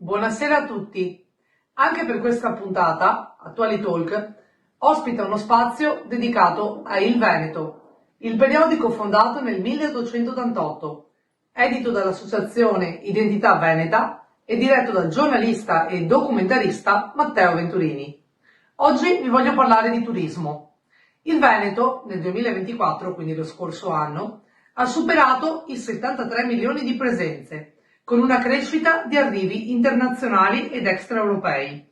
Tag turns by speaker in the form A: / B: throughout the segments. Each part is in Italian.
A: Buonasera a tutti. Anche per questa puntata, Attuali Talk ospita uno spazio dedicato a Il Veneto, il periodico fondato nel 1888, edito dall'associazione Identità Veneta e diretto dal giornalista e documentarista Matteo Venturini. Oggi vi voglio parlare di turismo. Il Veneto, nel 2024, quindi lo scorso anno, ha superato i 73 milioni di presenze, con una crescita di arrivi internazionali ed extraeuropei.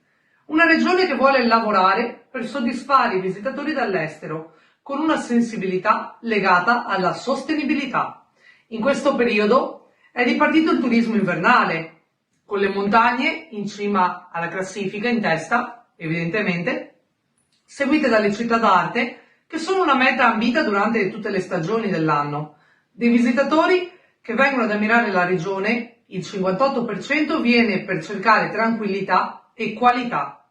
A: Una regione che vuole lavorare per soddisfare i visitatori dall'estero, con una sensibilità legata alla sostenibilità. In questo periodo è ripartito il turismo invernale, con le montagne in cima alla classifica, in testa, evidentemente, seguite dalle città d'arte, che sono una meta ambita durante tutte le stagioni dell'anno. Dei visitatori che vengono ad ammirare la regione, il 58% viene per cercare tranquillità e qualità.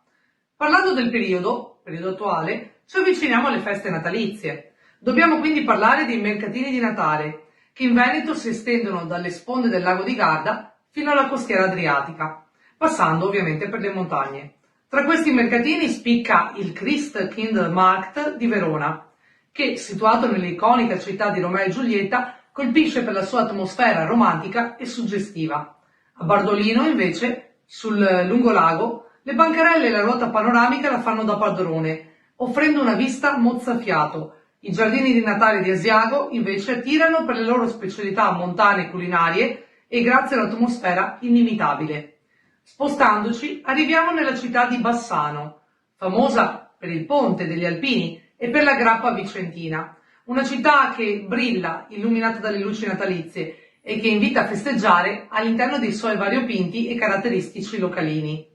A: Parlando del periodo attuale, ci avviciniamo alle feste natalizie. Dobbiamo quindi parlare dei mercatini di Natale, che in Veneto si estendono dalle sponde del lago di Garda fino alla costiera adriatica, passando ovviamente per le montagne. Tra questi mercatini spicca il Christkindlmarkt di Verona, che, situato nell'iconica città di Romeo e Giulietta, colpisce per la sua atmosfera romantica e suggestiva. A Bardolino, invece, sul lungolago, le bancarelle e la ruota panoramica la fanno da padrone, offrendo una vista mozzafiato. I giardini di Natale di Asiago, invece, attirano per le loro specialità montane e culinarie e grazie all'atmosfera inimitabile. Spostandoci, arriviamo nella città di Bassano, famosa per il Ponte degli Alpini e per la grappa vicentina. Una città che brilla, illuminata dalle luci natalizie e che invita a festeggiare all'interno dei suoi variopinti e caratteristici localini.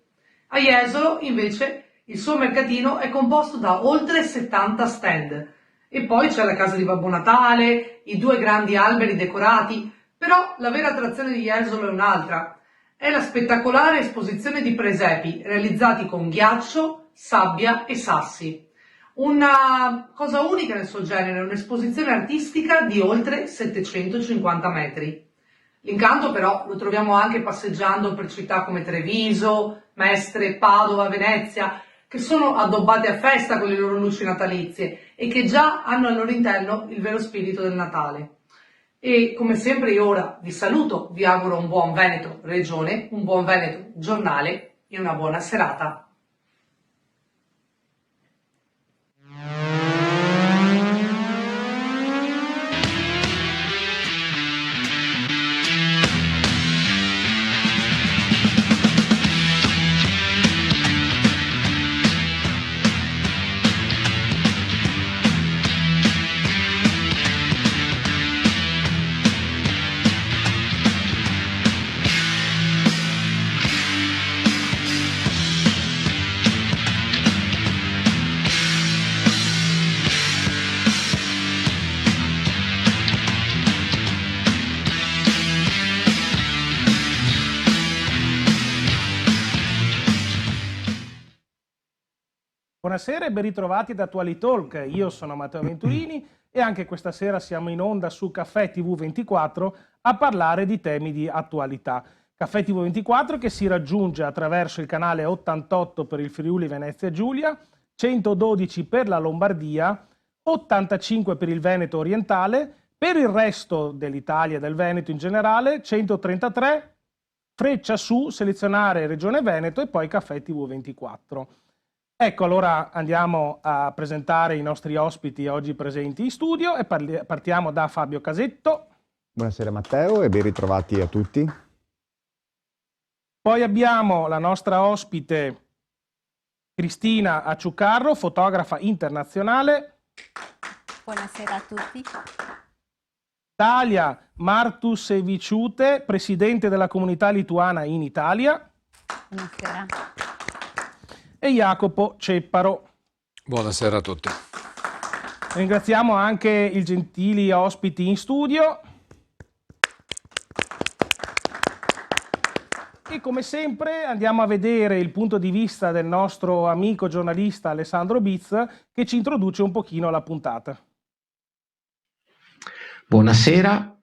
A: A Jesolo, invece, il suo mercatino è composto da oltre 70 stand. E poi c'è la casa di Babbo Natale, i 2 grandi alberi decorati, però la vera attrazione di Jesolo è un'altra. È la spettacolare esposizione di presepi realizzati con ghiaccio, sabbia e sassi. Una cosa unica nel suo genere, un'esposizione artistica di oltre 750 metri. L'incanto però lo troviamo anche passeggiando per città come Treviso, Mestre, Padova, Venezia, che sono addobbate a festa con le loro luci natalizie e che già hanno al loro interno il vero spirito del Natale. E come sempre io ora vi saluto, vi auguro un buon Veneto regione, un buon Veneto giornale e una buona serata.
B: Buonasera e ben ritrovati ad Attuali Talk. Io sono Matteo Venturini e anche questa sera siamo in onda su Caffè TV24 a parlare di temi di attualità. Caffè TV24 che si raggiunge attraverso il canale 88 per il Friuli Venezia Giulia, 112 per la Lombardia, 85 per il Veneto orientale, per il resto dell'Italia e del Veneto in generale, 133, freccia su, selezionare Regione Veneto e poi Caffè TV24. Ecco, allora andiamo a presentare i nostri ospiti oggi presenti in studio e partiamo da Fabio Casetto.
C: Buonasera Matteo e ben ritrovati a tutti.
B: Poi abbiamo la nostra ospite Cristina Acciucarro, fotografa internazionale.
D: Buonasera a tutti.
B: Dalia Martuseviciute, presidente della comunità lituana in Italia.
D: Buonasera.
B: E Jacopo Cepparo.
E: Buonasera a tutti.
B: Ringraziamo anche i gentili ospiti in studio. E come sempre andiamo a vedere il punto di vista del nostro amico giornalista Alessandro Biz, che ci introduce un pochino alla puntata.
F: Buonasera.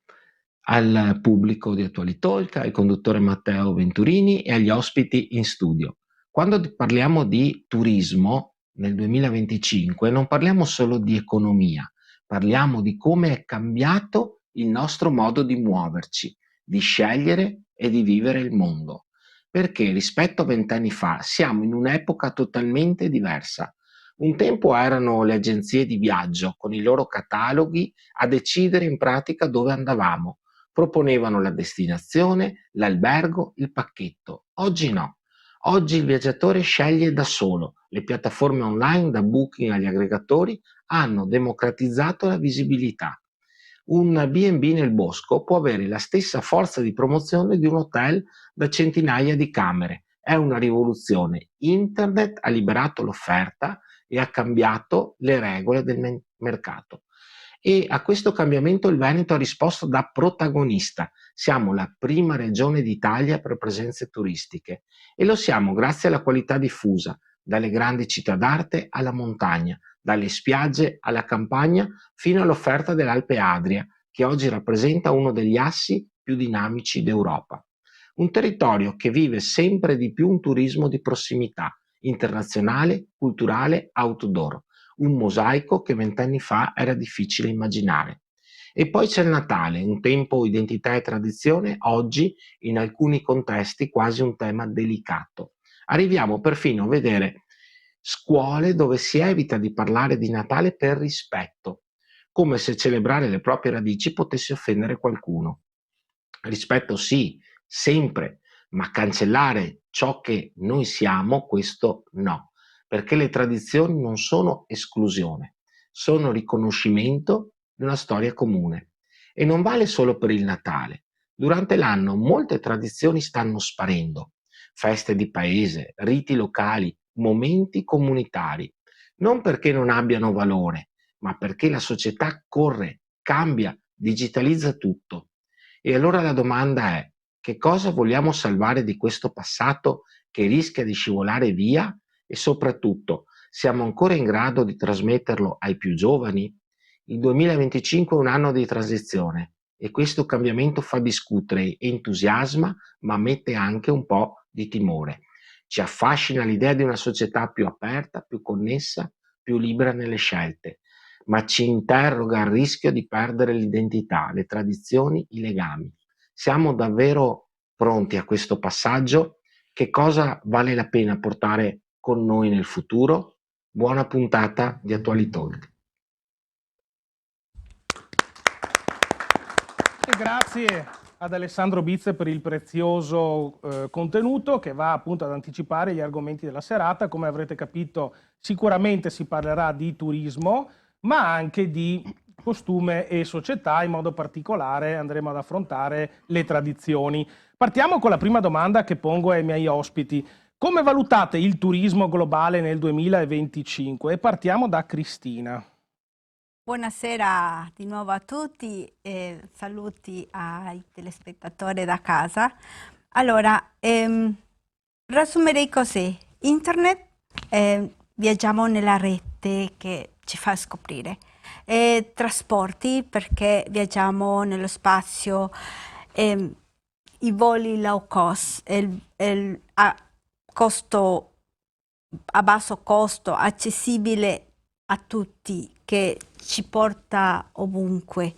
E: al pubblico di Attualitalk, al conduttore Matteo Venturini e agli ospiti in studio. Quando parliamo di turismo nel 2025 non parliamo solo di economia, parliamo di come è cambiato il nostro modo di muoverci, di scegliere e di vivere il mondo. Perché rispetto a 20 anni fa siamo in un'epoca totalmente diversa. Un tempo erano le agenzie di viaggio con i loro cataloghi a decidere in pratica dove andavamo. Proponevano la destinazione, l'albergo, il pacchetto. Oggi no. Oggi il viaggiatore sceglie da solo. Le piattaforme online, da Booking agli aggregatori, hanno democratizzato la visibilità. Un B&B nel bosco può avere la stessa forza di promozione di un hotel da centinaia di camere. È una rivoluzione. Internet ha liberato l'offerta e ha cambiato le regole del mercato. E a questo cambiamento il Veneto ha risposto da protagonista. Siamo la prima regione d'Italia per presenze turistiche e lo siamo grazie alla qualità diffusa, dalle grandi città d'arte alla montagna, dalle spiagge alla campagna fino all'offerta dell'Alpe Adria, che oggi rappresenta uno degli assi più dinamici d'Europa. Un territorio che vive sempre di più un turismo di prossimità, internazionale, culturale, outdoor, un mosaico che 20 anni fa era difficile immaginare. E poi c'è il Natale, un tempo identità e tradizione, oggi in alcuni contesti quasi un tema delicato. Arriviamo perfino a vedere scuole dove si evita di parlare di Natale per rispetto, come se celebrare le proprie radici potesse offendere qualcuno. Rispetto sì, sempre, ma cancellare ciò che noi siamo, questo no, perché le tradizioni non sono esclusione, sono riconoscimento di una storia comune. E non vale solo per il Natale. Durante l'anno molte tradizioni stanno sparendo. Feste di paese, riti locali, momenti comunitari. Non perché non abbiano valore, ma perché la società corre, cambia, digitalizza tutto. E allora la domanda è: che cosa vogliamo salvare di questo passato che rischia di scivolare via? E soprattutto, siamo ancora in grado di trasmetterlo ai più giovani? Il 2025 è un anno di transizione e questo cambiamento fa discutere, entusiasma, ma mette anche un po' di timore. Ci affascina l'idea di una società più aperta, più connessa, più libera nelle scelte, ma ci interroga il rischio di perdere l'identità, le tradizioni, i legami. Siamo davvero pronti a questo passaggio? Che cosa vale la pena portare con noi nel futuro? Buona puntata di Attualitalk.
B: E grazie ad Alessandro Bizze per il prezioso contenuto che va appunto ad anticipare gli argomenti della serata. Come avrete capito, sicuramente si parlerà di turismo, ma anche di costume e società. In modo particolare andremo ad affrontare le tradizioni. Partiamo con la prima domanda che pongo ai miei ospiti. Come valutate il turismo globale nel 2025? E partiamo da Cristina.
D: Buonasera di nuovo a tutti e saluti ai telespettatori da casa. Allora, riassumerei così. Internet, viaggiamo nella rete che ci fa scoprire. Trasporti, perché viaggiamo nello spazio, i voli low cost, a basso costo, accessibile a tutti, che ci porta ovunque,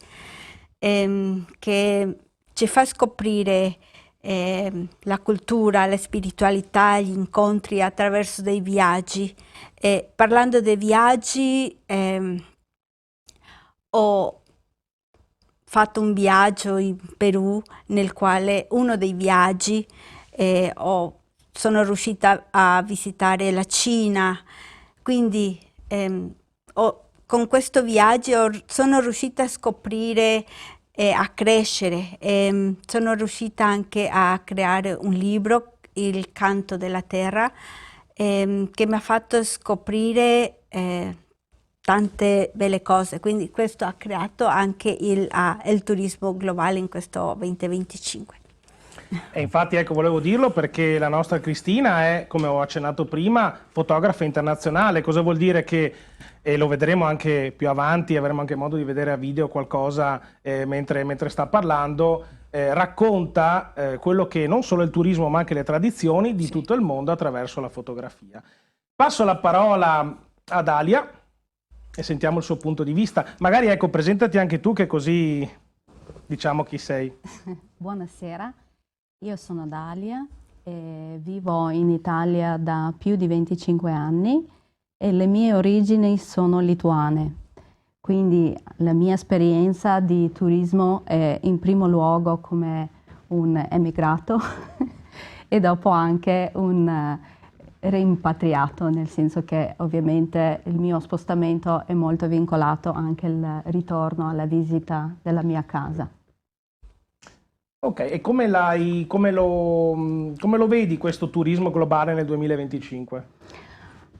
D: che ci fa scoprire la cultura, la spiritualità, gli incontri attraverso dei viaggi. Parlando dei viaggi, ho fatto un viaggio in Perù, nel quale uno dei viaggi sono riuscita a visitare la Cina, quindi con questo viaggio sono riuscita a scoprire e a crescere. Sono riuscita anche a creare un libro, Il canto della terra, che mi ha fatto scoprire tante belle cose. Quindi questo ha creato anche il turismo globale in questo 2025.
B: E infatti ecco, volevo dirlo perché la nostra Cristina è, come ho accennato prima, fotografa internazionale. Cosa vuol dire che, e lo vedremo anche più avanti, avremo anche modo di vedere a video qualcosa mentre sta parlando, racconta quello che non solo il turismo ma anche le tradizioni di tutto il mondo attraverso la fotografia. Passo la parola a Dalia e sentiamo il suo punto di vista. Magari ecco, presentati anche tu che così diciamo chi sei.
F: Buonasera, io sono Dalia e vivo in Italia da più di 25 anni e le mie origini sono lituane. Quindi la mia esperienza di turismo è in primo luogo come un emigrato e dopo anche un rimpatriato, nel senso che ovviamente il mio spostamento è molto vincolato anche al ritorno alla visita della mia casa.
B: Ok, e come lo vedi questo turismo globale nel 2025?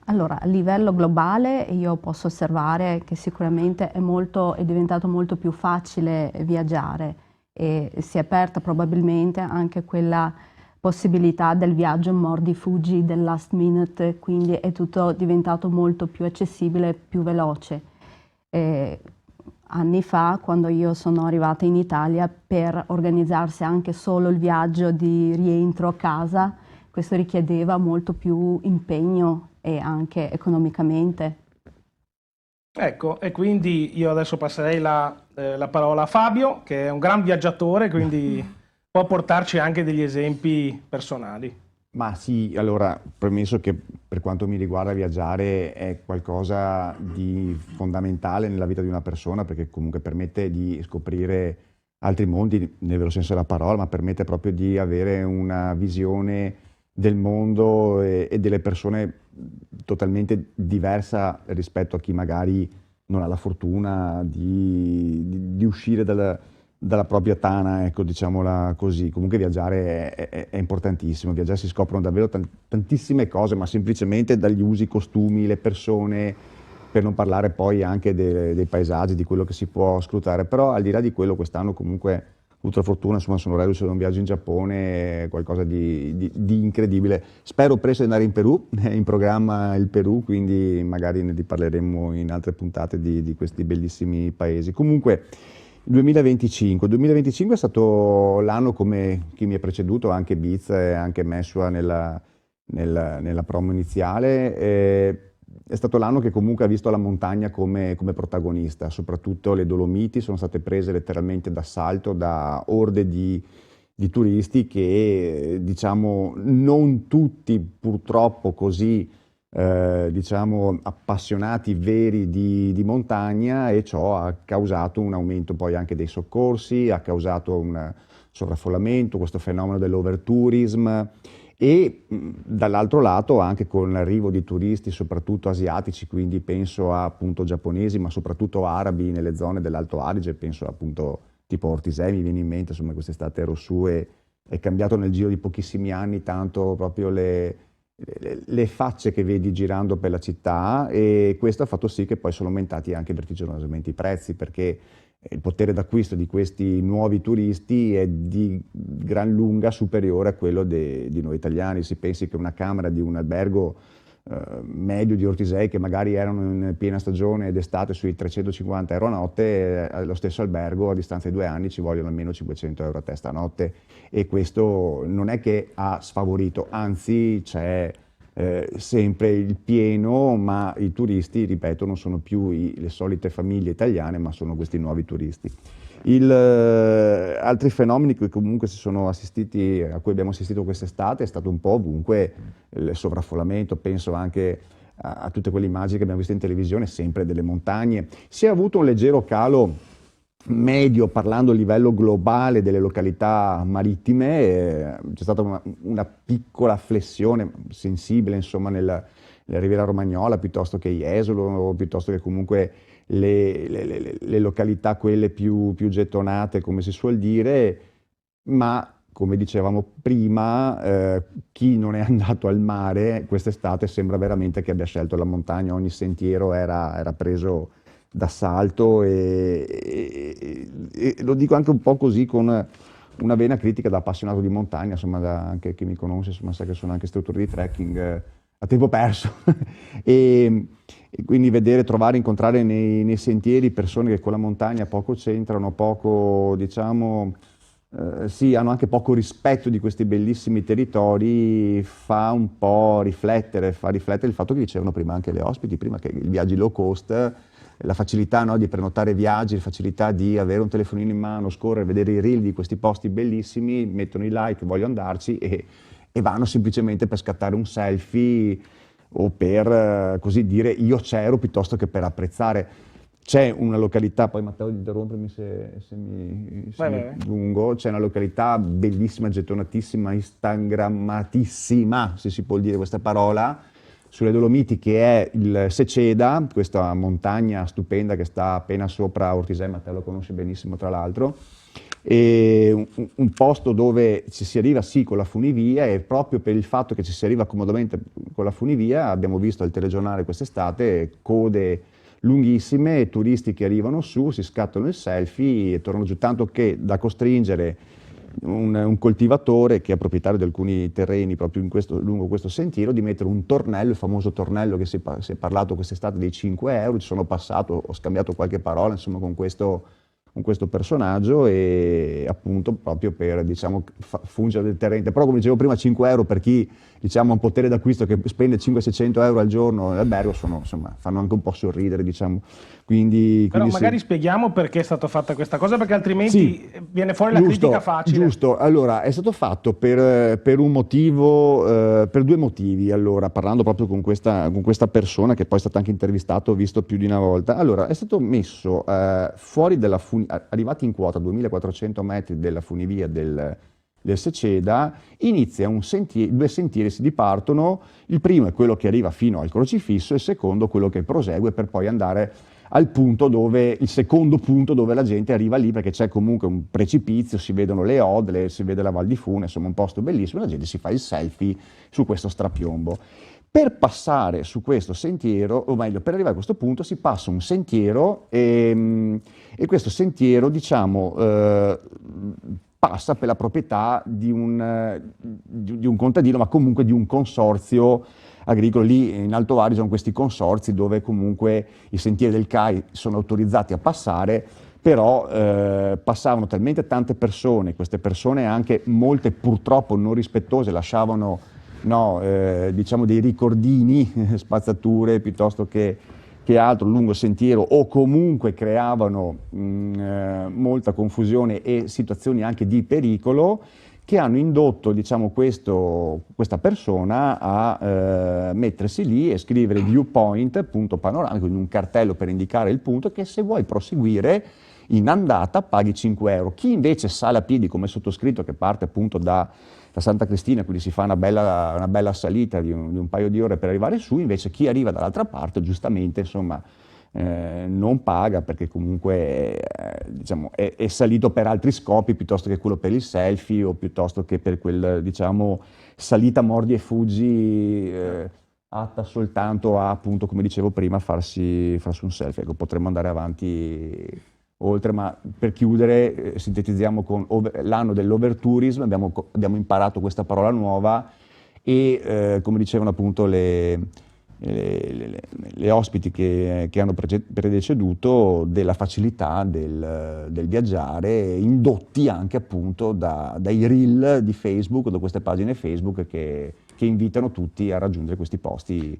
F: Allora, a livello globale io posso osservare che sicuramente è diventato molto più facile viaggiare e si è aperta probabilmente anche quella possibilità del viaggio mordi fuggi, del last minute, quindi è tutto diventato molto più accessibile, più veloce. Anni fa, quando io sono arrivata in Italia, per organizzarsi anche solo il viaggio di rientro a casa, questo richiedeva molto più impegno e anche economicamente.
B: Ecco, e quindi io adesso passerei la parola a Fabio, che è un gran viaggiatore, quindi può portarci anche degli esempi personali.
C: Ma sì, allora, premesso che per quanto mi riguarda viaggiare è qualcosa di fondamentale nella vita di una persona, perché comunque permette di scoprire altri mondi, nel vero senso della parola, ma permette proprio di avere una visione del mondo e delle persone totalmente diversa rispetto a chi magari non ha la fortuna di uscire dalla propria tana, ecco, diciamola così. Comunque viaggiare è importantissimo, viaggiare si scoprono davvero tantissime cose, ma semplicemente dagli usi, costumi, le persone, per non parlare poi anche dei paesaggi, di quello che si può scrutare. Però al di là di quello, quest'anno comunque ho avuto la fortuna, insomma, sono reduce da un viaggio in Giappone, qualcosa di incredibile. Spero presto di andare in Perù, è in programma il Perù, quindi magari ne parleremo in altre puntate di questi bellissimi paesi. Comunque, 2025 è stato l'anno, come chi mi ha preceduto, anche Biz e anche Meshua nella promo iniziale, è stato l'anno che comunque ha visto la montagna come protagonista, soprattutto le Dolomiti sono state prese letteralmente d'assalto da orde di turisti che, diciamo, non tutti purtroppo così diciamo appassionati veri di montagna, e ciò ha causato un aumento poi anche dei soccorsi, ha causato un sovraffollamento, questo fenomeno dell'overtourism, e dall'altro lato anche con l'arrivo di turisti soprattutto asiatici, quindi penso a appunto giapponesi ma soprattutto arabi nelle zone dell'Alto Adige, penso appunto tipo Ortisei, mi viene in mente, insomma quest'estate ero su e è cambiato nel giro di pochissimi anni tanto proprio le facce che vedi girando per la città, e questo ha fatto sì che poi sono aumentati anche vertiginosamente i prezzi, perché il potere d'acquisto di questi nuovi turisti è di gran lunga superiore a quello di noi italiani. Si pensi che una camera di un albergo medio di Ortisei, che magari erano in piena stagione d'estate sui 350 euro a notte, lo stesso albergo a distanza di 2 anni ci vogliono almeno 500 euro a testa a notte, e questo non è che ha sfavorito, anzi c'è sempre il pieno, ma i turisti, ripeto, non sono più le solite famiglie italiane, ma sono questi nuovi turisti. Altri fenomeni che comunque a cui abbiamo assistito quest'estate è stato un po' ovunque il sovraffollamento, penso anche a tutte quelle immagini che abbiamo visto in televisione, sempre delle montagne. Si è avuto un leggero calo medio, parlando a livello globale delle località marittime, c'è stata una piccola flessione sensibile, insomma, nella Riviera Romagnola, piuttosto che Jesolo, piuttosto che comunque le località quelle più gettonate, come si suol dire, ma come dicevamo prima, chi non è andato al mare quest'estate sembra veramente che abbia scelto la montagna, ogni sentiero era preso d'assalto, e lo dico anche un po' così con una vena critica da appassionato di montagna, insomma, anche chi mi conosce, insomma, sa che sono anche istruttore di trekking a tempo perso. e quindi trovare, incontrare nei sentieri persone che con la montagna poco c'entrano, poco, diciamo, sì, hanno anche poco rispetto di questi bellissimi territori, fa un po' riflettere, il fatto che dicevano prima anche le ospiti, prima che i viaggi low cost, la facilità, no, di prenotare viaggi, la facilità di avere un telefonino in mano, scorrere, vedere i reel di questi posti bellissimi, mettono i like, voglio andarci e vanno semplicemente per scattare un selfie o per così dire io c'ero, piuttosto che per apprezzare. C'è una località, poi Matteo interrompermi se mi lungo, c'è una località bellissima, gettonatissima, instagrammatissima, se si può dire questa parola, sulle Dolomiti, che è il Seceda, questa montagna stupenda che sta appena sopra Ortisei. Matteo lo conosce benissimo tra l'altro, e un posto dove ci si arriva sì con la funivia, e proprio per il fatto che ci si arriva comodamente con la funivia abbiamo visto al telegiornale quest'estate code lunghissime, turisti che arrivano su, si scattano il selfie e tornano giù, tanto che da costringere un coltivatore che è proprietario di alcuni terreni proprio lungo questo sentiero di mettere un tornello, il famoso tornello che si è parlato quest'estate dei 5 euro. Ci sono passato, ho scambiato qualche parola insomma con questo personaggio, e appunto proprio per, diciamo, fungere del deterrente. Però come dicevo prima, 5 euro per chi, diciamo, ha un potere d'acquisto che spende 500-600 euro al giorno all'albergo, insomma, fanno anche un po' sorridere, diciamo.
B: Però magari spieghiamo perché è stata fatta questa cosa, perché altrimenti viene fuori la critica facile.
C: Giusto, allora è stato fatto per un motivo, per due motivi. Allora, parlando proprio con questa persona che poi è stata anche intervistata, ho visto più di una volta. Allora, è stato messo fuori arrivati in quota 2400 metri della funivia del Seceda, inizia due sentieri si dipartono. Il primo è quello che arriva fino al crocifisso, e il secondo quello che prosegue per poi andare al punto il secondo punto dove la gente arriva lì, perché c'è comunque un precipizio, si vedono le Odle, si vede la Val di Fune, insomma un posto bellissimo, la gente si fa il selfie su questo strapiombo. Per passare su questo sentiero, o meglio, per arrivare a questo punto si passa un sentiero, e questo sentiero, diciamo, passa per la proprietà di un contadino, ma comunque di un consorzio agricolo. Lì in Alto Adige sono questi consorzi dove comunque i sentieri del CAI sono autorizzati a passare, però passavano talmente tante persone, queste persone anche molte purtroppo non rispettose, lasciavano diciamo dei ricordini, spazzature piuttosto che altro lungo il sentiero, o comunque creavano molta confusione e situazioni anche di pericolo, che hanno indotto, diciamo, questa persona a mettersi lì e scrivere viewpoint, punto panoramico, in un cartello per indicare il punto, che se vuoi proseguire in andata paghi 5 euro. Chi invece sale a piedi, come sottoscritto, che parte appunto da Santa Cristina, quindi si fa una bella salita di un paio di ore per arrivare su, invece chi arriva dall'altra parte giustamente, insomma, non paga, perché comunque diciamo, è salito per altri scopi piuttosto che quello per il selfie, o piuttosto che per quel, diciamo, salita mordi e fuggi atta soltanto a, appunto, come dicevo prima, farsi un selfie. Ecco, potremmo andare avanti oltre, ma per chiudere sintetizziamo con l'anno dell'overtourism. Abbiamo imparato questa parola nuova, e come dicevano appunto le ospiti che hanno predeceduto, della facilità del viaggiare, indotti anche appunto dai reel di Facebook, da queste pagine Facebook che invitano tutti a raggiungere questi posti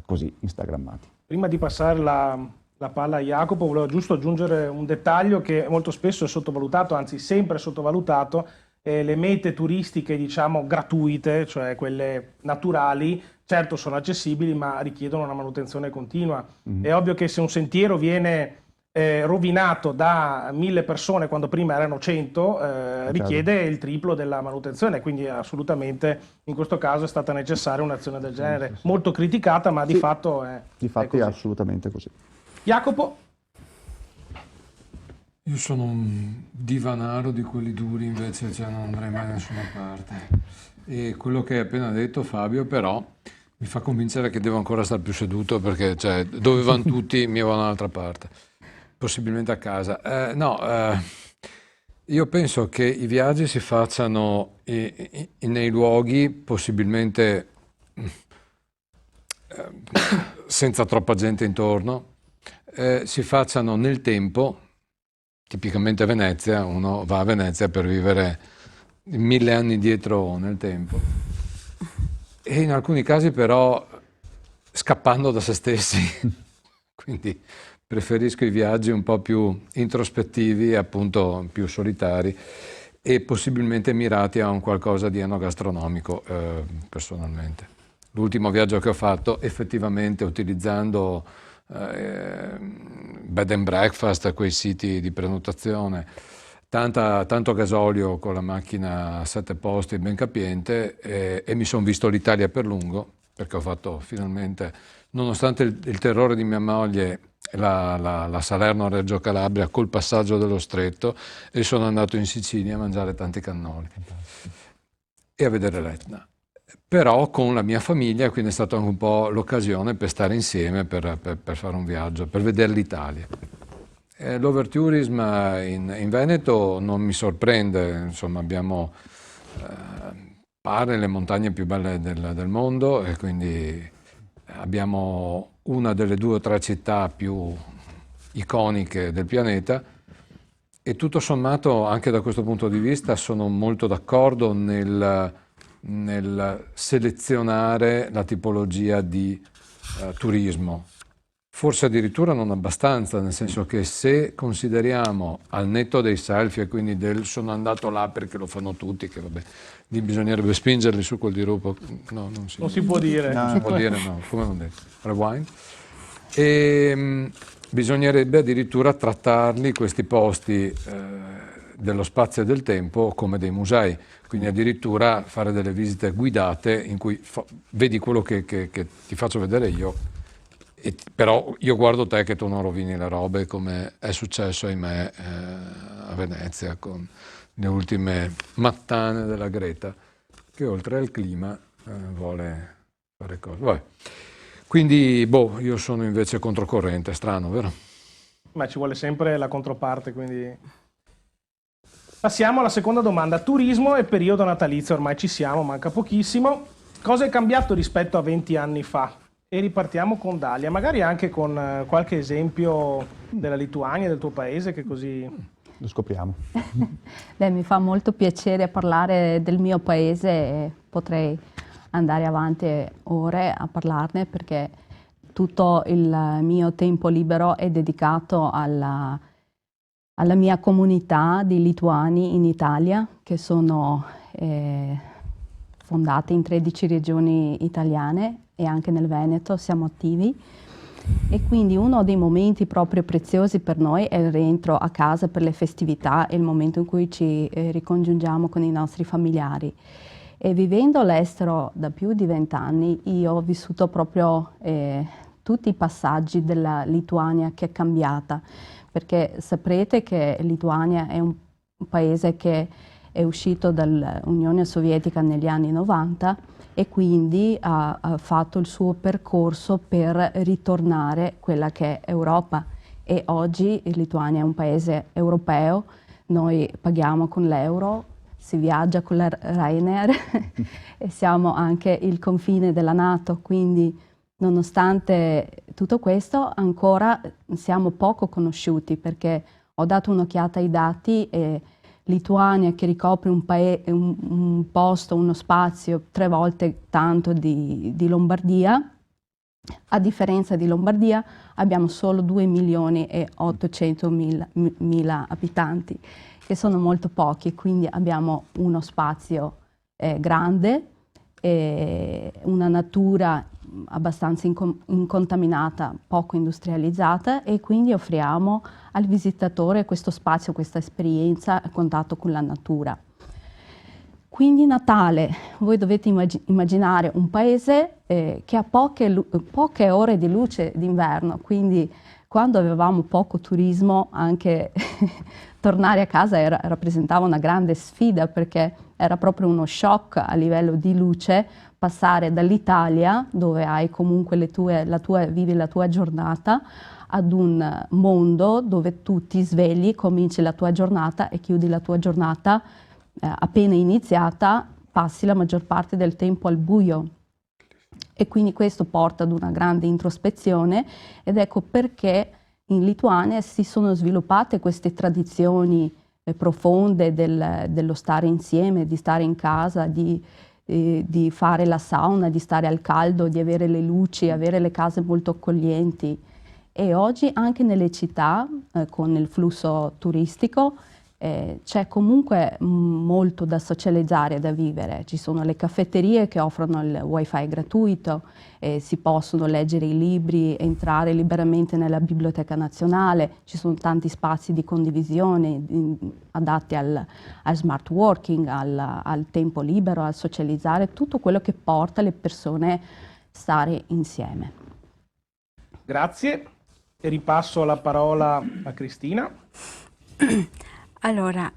C: così instagrammati.
B: Prima di passare la palla a Jacopo, volevo giusto aggiungere un dettaglio che molto spesso è sottovalutato, anzi sempre sottovalutato. Le mete turistiche, diciamo, gratuite, cioè quelle naturali, certo sono accessibili, ma richiedono una manutenzione continua. È ovvio che se un sentiero viene rovinato da 1000 persone quando prima erano 100, richiede il triplo della manutenzione, quindi assolutamente in questo caso è stata necessaria un'azione del genere,
C: sì.
B: Molto criticata, ma di fatto è
C: Difatti è assolutamente così.
B: Jacopo?
G: Io sono un divanaro di quelli duri, invece, cioè, non andrei mai da nessuna parte. E quello che hai appena detto, Fabio, però mi fa convincere che devo ancora stare più seduto, perché, cioè, dove vanno tutti mi vanno dall'altra parte, possibilmente a casa. Io penso che i viaggi si facciano nei luoghi possibilmente senza troppa gente intorno, si facciano nel tempo, tipicamente a Venezia, uno va a Venezia per vivere 1000 anni dietro nel tempo, e in alcuni casi però scappando da se stessi, quindi preferisco i viaggi un po' più introspettivi, appunto più solitari e possibilmente mirati a un qualcosa di enogastronomico, personalmente. L'ultimo viaggio che ho fatto, effettivamente utilizzando bed and breakfast, quei siti di prenotazione, tanto gasolio con la macchina a 7 posti ben capiente, e mi sono visto l'Italia per lungo, perché ho fatto finalmente, nonostante il terrore di mia moglie, la Salerno-Reggio Calabria col passaggio dello stretto, e sono andato in Sicilia a mangiare tanti cannoli e a vedere l'Etna. Però con la mia famiglia, quindi è stata anche un po' l'occasione per stare insieme, per fare un viaggio, per vedere l'Italia. L'overtourism in Veneto non mi sorprende, insomma abbiamo pare le montagne più belle del mondo, e quindi abbiamo una delle 2 o 3 città più iconiche del pianeta, e tutto sommato anche da questo punto di vista sono molto d'accordo nel selezionare la tipologia di turismo. Forse addirittura non abbastanza, nel senso che se consideriamo, al netto dei selfie e quindi del sono andato là perché lo fanno tutti, che vabbè, lì bisognerebbe spingerli su quel dirupo, no, non si
B: può dire.
G: Non si può dire, no, come non detto, rewind. E bisognerebbe addirittura trattarli, questi posti dello spazio e del tempo, come dei musei, quindi addirittura fare delle visite guidate in cui vedi quello che ti faccio vedere io, però io guardo te che tu non rovini le robe, come è successo, ahimè, a Venezia con le ultime mattane della Greta, che oltre al clima vuole fare cose. Vabbè. Quindi, io sono invece controcorrente, strano, vero?
B: Ma ci vuole sempre la controparte, quindi... Passiamo alla seconda domanda. Turismo e periodo natalizio, ormai ci siamo, manca pochissimo. Cosa è cambiato rispetto a 20 anni fa? E ripartiamo con Dalia, magari anche con qualche esempio della Lituania, del tuo paese, che così...
C: Lo scopriamo.
F: Beh, mi fa molto piacere parlare del mio paese, e potrei andare avanti ore a parlarne, perché tutto il mio tempo libero è dedicato alla mia comunità di lituani in Italia, che sono fondate in 13 regioni italiane, e anche nel Veneto siamo attivi. E quindi uno dei momenti proprio preziosi per noi è il rientro a casa per le festività, e il momento in cui ci ricongiungiamo con i nostri familiari. E vivendo all'estero da più di 20 anni, io ho vissuto proprio tutti i passaggi della Lituania che è cambiata, perché saprete che Lituania è un paese che è uscito dall'Unione Sovietica negli anni 90, e quindi ha fatto il suo percorso per ritornare quella che è Europa. E oggi Lituania è un paese europeo, noi paghiamo con l'euro, si viaggia con la Ryanair e siamo anche il confine della NATO, quindi nonostante tutto questo ancora siamo poco conosciuti, perché ho dato un'occhiata ai dati, e Lituania, che ricopre un posto, uno spazio 3 volte tanto di Lombardia, a differenza di Lombardia abbiamo solo 2.800.000 abitanti, che sono molto pochi, quindi abbiamo uno spazio grande, una natura abbastanza incontaminata, poco industrializzata, e quindi offriamo al visitatore questo spazio, questa esperienza a contatto con la natura. Quindi Natale, voi dovete immaginare un paese che ha poche ore di luce d'inverno, quindi quando avevamo poco turismo anche tornare a casa rappresentava una grande sfida, perché era proprio uno shock a livello di luce passare dall'Italia, dove hai comunque vivi la tua giornata, ad un mondo dove tu ti svegli, cominci la tua giornata e chiudi la tua giornata appena iniziata, passi la maggior parte del tempo al buio. E quindi questo porta ad una grande introspezione, ed ecco perché in Lituania si sono sviluppate queste tradizioni profonde dello stare insieme, di stare in casa, di fare la sauna, di stare al caldo, di avere le luci, avere le case molto accoglienti. E oggi anche nelle città, con il flusso turistico, c'è comunque molto da socializzare, da vivere. Ci sono le caffetterie che offrono il wifi gratuito, si possono leggere i libri, entrare liberamente nella Biblioteca Nazionale, ci sono tanti spazi di condivisione adatti al smart working, al tempo libero, al socializzare, tutto quello che porta le persone a stare insieme.
B: Grazie, e ripasso la parola a Cristina.
D: Allora,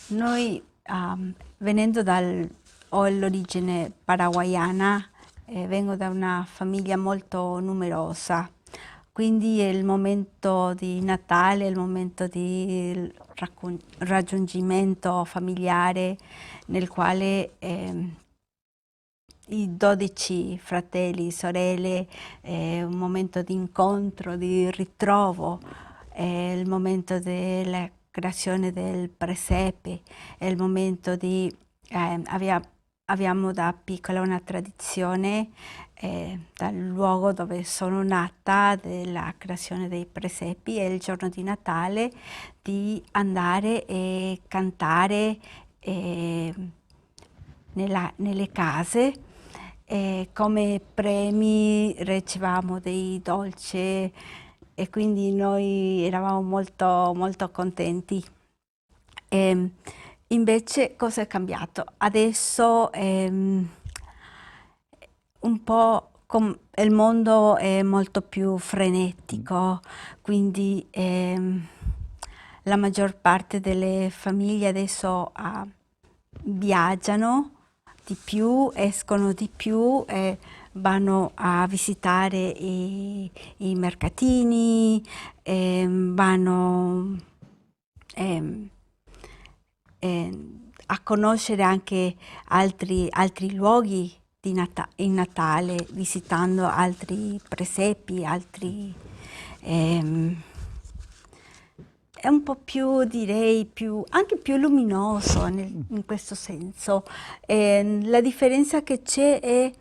D: noi venendo ho l'origine paraguayana, vengo da una famiglia molto numerosa, quindi è il momento di Natale, il momento di raggiungimento familiare nel quale i 12 fratelli, sorelle, è un momento di incontro, di ritrovo. È il momento della creazione del presepe, è il momento di... abbiamo da piccola una tradizione dal luogo dove sono nata, della creazione dei presepi, e il giorno di Natale di andare e cantare nelle case. Come premi ricevavamo dei dolci, e quindi noi eravamo molto, molto contenti. Invece cosa è cambiato? Adesso un po' il mondo è molto più frenetico, quindi la maggior parte delle famiglie adesso viaggiano di più, escono di più, vanno a visitare i mercatini, vanno a conoscere anche altri luoghi in Natale, visitando altri presepi, è un po' più, direi, anche più luminoso in questo senso. La differenza che c'è è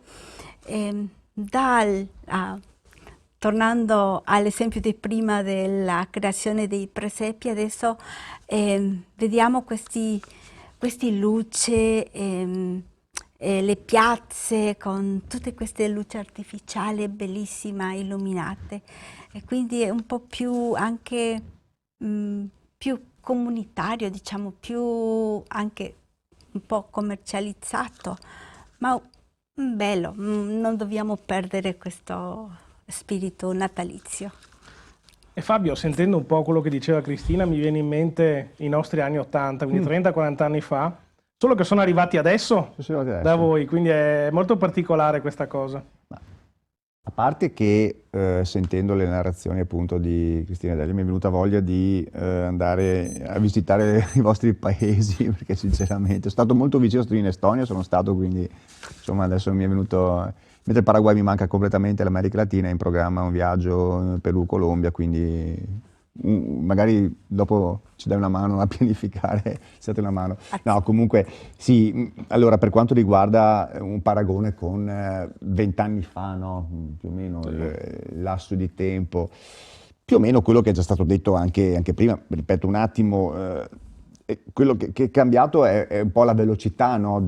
D: tornando all'esempio di prima della creazione dei presepi, adesso vediamo questi luci, le piazze con tutte queste luci artificiali bellissime, illuminate, e quindi è un po' più anche più comunitario, diciamo, più anche un po' commercializzato, ma bello, non dobbiamo perdere questo spirito natalizio.
B: E Fabio, sentendo un po' quello che diceva Cristina, mi viene in mente i nostri anni 80, quindi 30-40 anni fa, solo che sono arrivati adesso da voi, quindi è molto particolare questa cosa.
C: A parte che sentendo le narrazioni appunto di Cristina e Delia mi è venuta voglia di andare a visitare i vostri paesi, perché sinceramente sono stato molto vicino in Estonia, sono stato, quindi insomma adesso mi è venuto, mentre il Paraguay mi manca completamente, l'America Latina è in programma un viaggio Perù-Colombia, quindi magari dopo ci dai una mano a pianificare, ci date una mano. No, comunque sì, allora per quanto riguarda un paragone con 20 anni fa, no? Più o meno il lasso di tempo, più o meno quello che è già stato detto anche prima, ripeto un attimo, quello che è cambiato è un po' la velocità, no?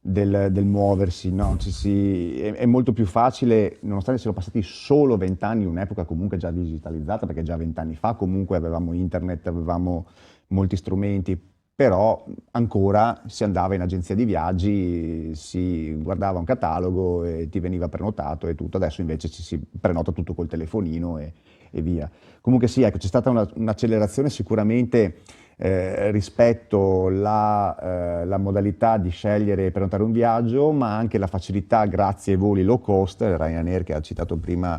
C: del muoversi, no? È molto più facile, nonostante siano passati solo 20 anni, un'epoca comunque già digitalizzata, perché già 20 anni fa comunque avevamo internet, avevamo molti strumenti, però ancora si andava in agenzia di viaggi, si guardava un catalogo e ti veniva prenotato e tutto, adesso invece ci si prenota tutto col telefonino e via. Comunque sì, ecco, c'è stata un'accelerazione sicuramente rispetto alla modalità di scegliere e prenotare un viaggio, ma anche la facilità grazie ai voli low cost, Ryanair che ha citato prima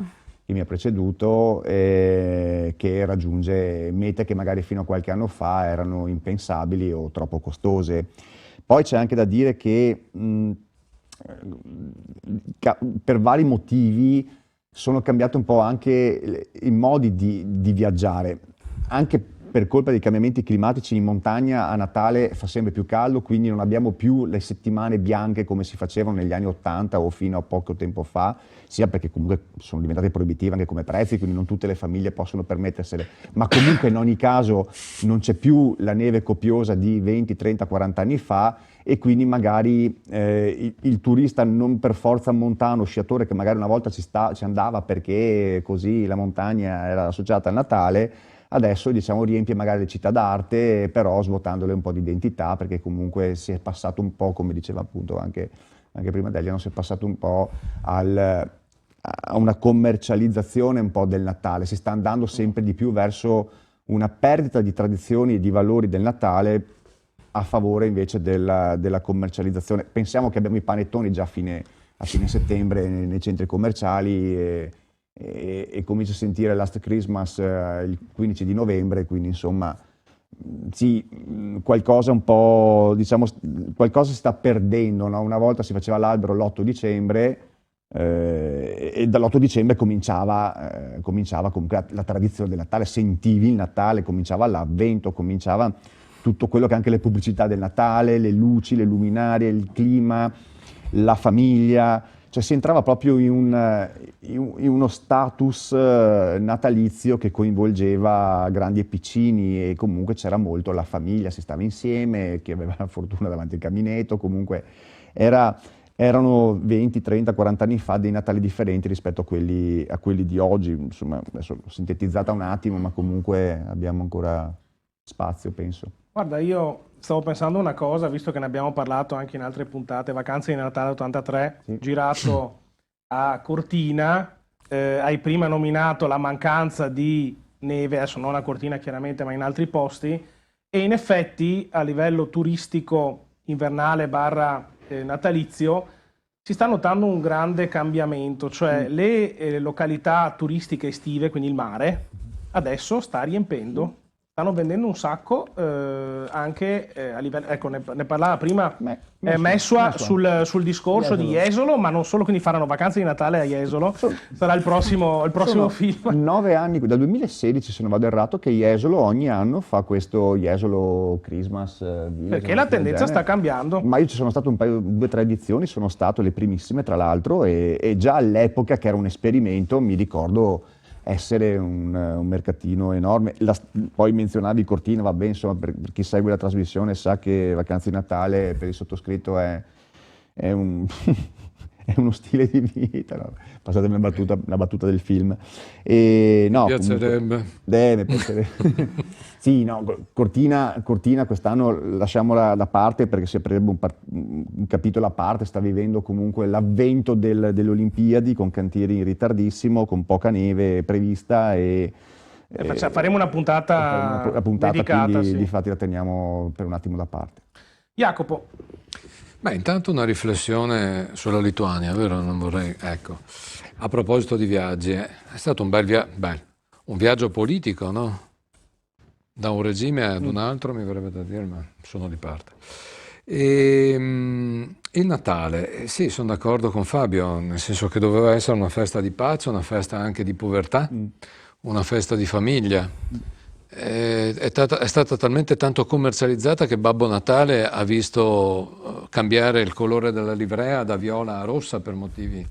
C: mi ha preceduto, che raggiunge mete che magari fino a qualche anno fa erano impensabili o troppo costose. Poi c'è anche da dire che per vari motivi sono cambiati un po' anche i modi di viaggiare, anche per colpa dei cambiamenti climatici. In montagna a Natale fa sempre più caldo, quindi non abbiamo più le settimane bianche come si facevano negli anni 80 o fino a poco tempo fa, sia perché comunque sono diventate proibitive anche come prezzi, quindi non tutte le famiglie possono permettersele, ma comunque in ogni caso non c'è più la neve copiosa di 20, 30, 40 anni fa, e quindi magari il turista non per forza montano, sciatore che magari una volta ci andava perché così la montagna era associata al Natale, adesso diciamo riempie magari le città d'arte, però svuotandole un po' di identità, perché comunque si è passato un po', come diceva appunto anche prima Delia, non si è passato un po' a una commercializzazione un po' del Natale, si sta andando sempre di più verso una perdita di tradizioni e di valori del Natale a favore invece della commercializzazione. Pensiamo che abbiamo i panettoni già a fine settembre nei centri commerciali, e comincia a sentire Last Christmas il 15 di novembre, quindi insomma sì, qualcosa un po', diciamo, qualcosa si sta perdendo, no? Una volta si faceva l'albero l'8 dicembre, e dall'8 dicembre cominciava comunque la tradizione del Natale, sentivi il Natale, cominciava l'avvento, cominciava tutto quello che anche le pubblicità del Natale, le luci, le luminarie, il clima, la famiglia, cioè si entrava proprio in uno status natalizio che coinvolgeva grandi e piccini, e comunque c'era molto la famiglia, si stava insieme, chi aveva la fortuna davanti al caminetto, comunque erano 20, 30, 40 anni fa dei Natali differenti rispetto a quelli di oggi. Insomma, adesso l'ho sintetizzata un attimo, ma comunque abbiamo ancora spazio, penso.
B: Guarda, io stavo pensando una cosa, visto che ne abbiamo parlato anche in altre puntate, Vacanze di Natale 83,
C: Sì.
B: girato a Cortina, hai prima nominato la mancanza di neve, adesso non a Cortina chiaramente, ma in altri posti, e in effetti a livello turistico invernale barra natalizio si sta notando un grande cambiamento, cioè le località turistiche estive, quindi il mare, adesso sta riempendo. Stanno vendendo un sacco anche a livello, ecco, ne parlava prima Messua sul discorso di Jesolo, ma non solo, quindi faranno Vacanze di Natale a Jesolo, sarà il prossimo film.
C: 9 anni, dal 2016 se non vado errato, che Jesolo ogni anno fa questo Jesolo Christmas Village,
B: Perché la tendenza sta cambiando.
C: Ma io ci sono stato 2 o 3 edizioni, sono stato le primissime tra l'altro, e già all'epoca, che era un esperimento, mi ricordo essere un mercatino enorme. Poi menzionavi Cortina, vabbè, insomma, per chi segue la trasmissione sa che Vacanze di Natale per il sottoscritto è uno stile di vita, no? Passatemi la battuta del film. E, no,
G: piacerebbe.
C: Piacerebbe. Sì, no, Cortina quest'anno lasciamola da parte, perché si aprirebbe un capitolo a parte, sta vivendo comunque l'avvento delle Olimpiadi, con cantieri in ritardissimo, con poca neve prevista,
B: faremo una puntata dedicata,
C: quindi
B: sì.
C: difatti la teniamo per un attimo da parte.
B: Jacopo.
G: Beh, intanto una riflessione sulla Lituania, vero? Non vorrei, ecco. A proposito di viaggi, è stato un un viaggio politico, no? Da un regime ad un altro, mi verrebbe da dire, ma sono di parte. Il Natale, sì, sono d'accordo con Fabio, nel senso che doveva essere una festa di pace, una festa anche di povertà, una festa di famiglia. È stata talmente tanto commercializzata che Babbo Natale ha visto cambiare il colore della livrea da viola a rossa per motivi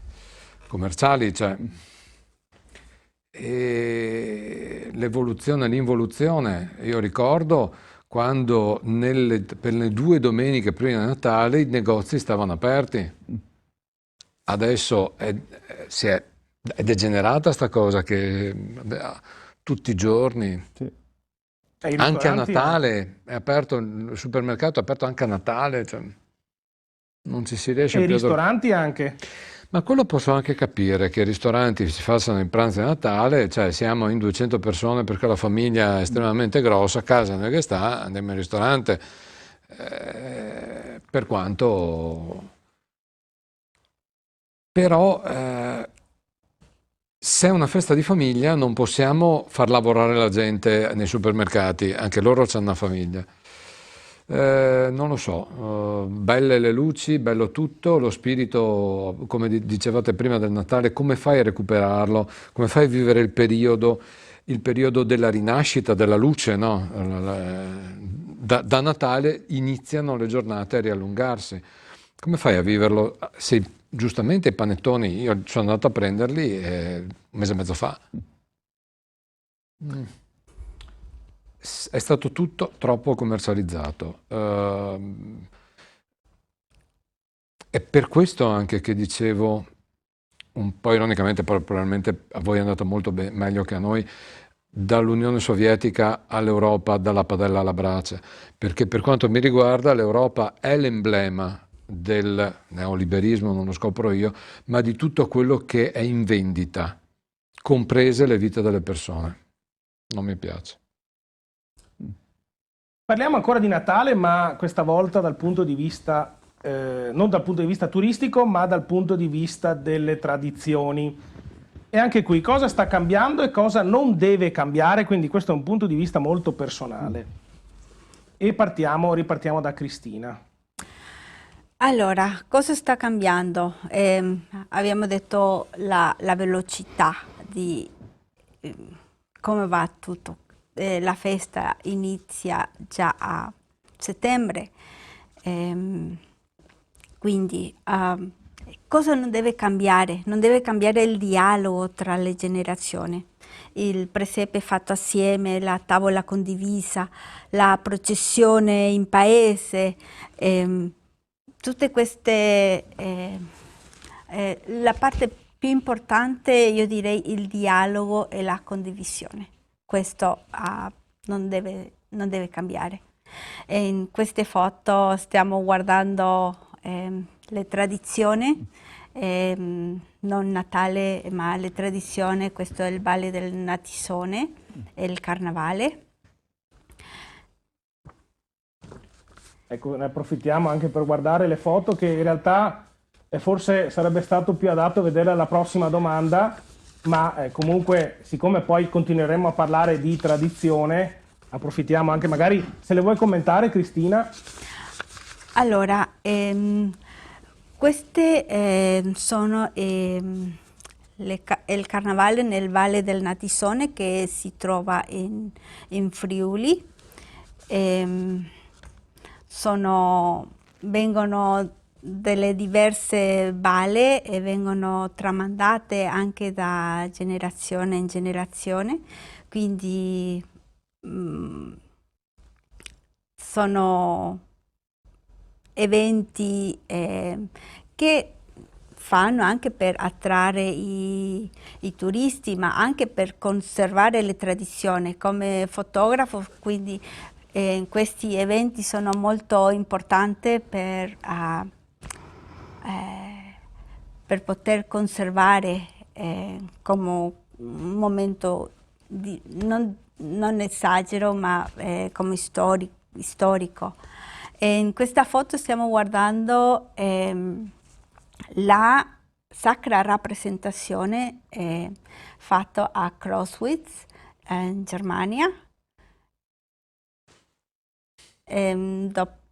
G: commerciali, cioè. E l'evoluzione e l'involuzione, io ricordo quando per le 2 domeniche prima di Natale i negozi stavano aperti. Adesso è degenerata sta cosa, che tutti i giorni,
C: Sì.
G: anche a Natale è aperto, il supermercato è aperto anche a Natale, cioè non ci si riesce
B: E i
G: più
B: ristoranti anche.
G: Ma quello posso anche capire, che i ristoranti si facciano il pranzo di Natale, cioè siamo in 200 persone perché la famiglia è estremamente grossa, a casa noi che sta, andiamo al ristorante, per quanto. Però Se è una festa di famiglia non possiamo far lavorare la gente nei supermercati, anche loro hanno una famiglia. Non lo so, belle le luci, bello tutto, lo spirito, come dicevate prima del Natale, come fai a recuperarlo? Come fai a vivere il periodo della rinascita, della luce, no? Da Natale iniziano le giornate a riallungarsi. Come fai a viverlo? Se giustamente i panettoni, io sono andato a prenderli un mese e mezzo fa. È stato tutto troppo commercializzato. È per questo anche che dicevo, un po' ironicamente, probabilmente a voi è andato molto meglio che a noi, dall'Unione Sovietica all'Europa, dalla padella alla brace, perché per quanto mi riguarda l'Europa è l'emblema del neoliberismo, non lo scopro io, ma di tutto quello che è in vendita, comprese le vite delle persone. Non mi piace.
B: Parliamo ancora di Natale, ma questa volta dal punto di vista, non dal punto di vista turistico, ma dal punto di vista delle tradizioni. E anche qui cosa sta cambiando e cosa non deve cambiare, quindi questo è un punto di vista molto personale. E ripartiamo da Cristina.
D: Allora, cosa sta cambiando? Abbiamo detto la velocità di come va tutto. La festa inizia già a settembre, quindi cosa non deve cambiare? Non deve cambiare il dialogo tra le generazioni. Il presepe fatto assieme, la tavola condivisa, la processione in paese, tutte queste, la parte più importante io direi il dialogo e la condivisione. Questo non deve cambiare. E in queste foto stiamo guardando le tradizioni, non Natale ma le tradizioni, questo è il Valle del Natisone e il Carnevale.
B: Ecco, ne approfittiamo anche per guardare le foto che in realtà forse sarebbe stato più adatto vedere alla prossima domanda, ma comunque siccome poi continueremo a parlare di tradizione, approfittiamo anche magari se le vuoi commentare Cristina.
D: Allora, queste sono il carnevale nel Valle del Natisone che si trova in Friuli. Vengono delle diverse balle e vengono tramandate anche da generazione in generazione, quindi sono eventi che fanno anche per attrarre i turisti, ma anche per conservare le tradizioni. Come fotografo, quindi questi eventi sono molto importanti per poter conservare come un momento non esagero, ma come storico. E in questa foto stiamo guardando la sacra rappresentazione fatta a Crostwitz in Germania.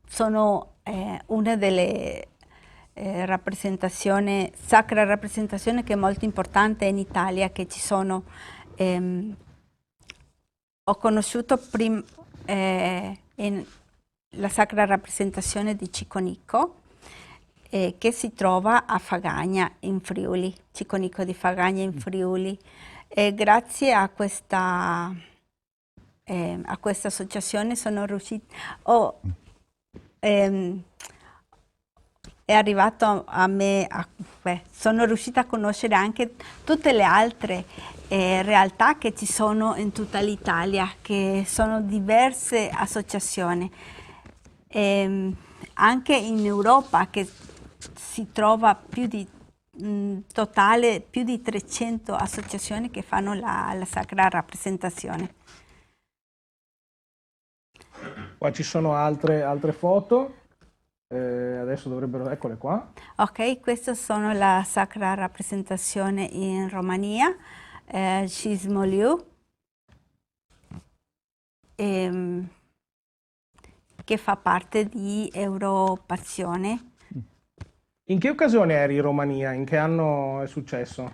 D: Sono una delle sacra rappresentazione che è molto importante in Italia, che ci sono. Ho conosciuto prima la sacra rappresentazione di Ciconicco, che si trova a Fagagna in Friuli, Ciconicco di Fagagna in Friuli. E grazie a questa associazione sono riuscita, è arrivato a me, sono riuscita a conoscere anche tutte le altre realtà che ci sono in tutta l'Italia, che sono diverse associazioni. Anche in Europa, che si trova totale più di 300 associazioni che fanno la sacra rappresentazione.
B: Qua ci sono altre foto. Adesso dovrebbero, eccole qua.
D: Ok, questa sono la sacra rappresentazione in Romania, Cismoliu, che fa parte di Europassione.
B: In che occasione eri in Romania? In che anno è successo?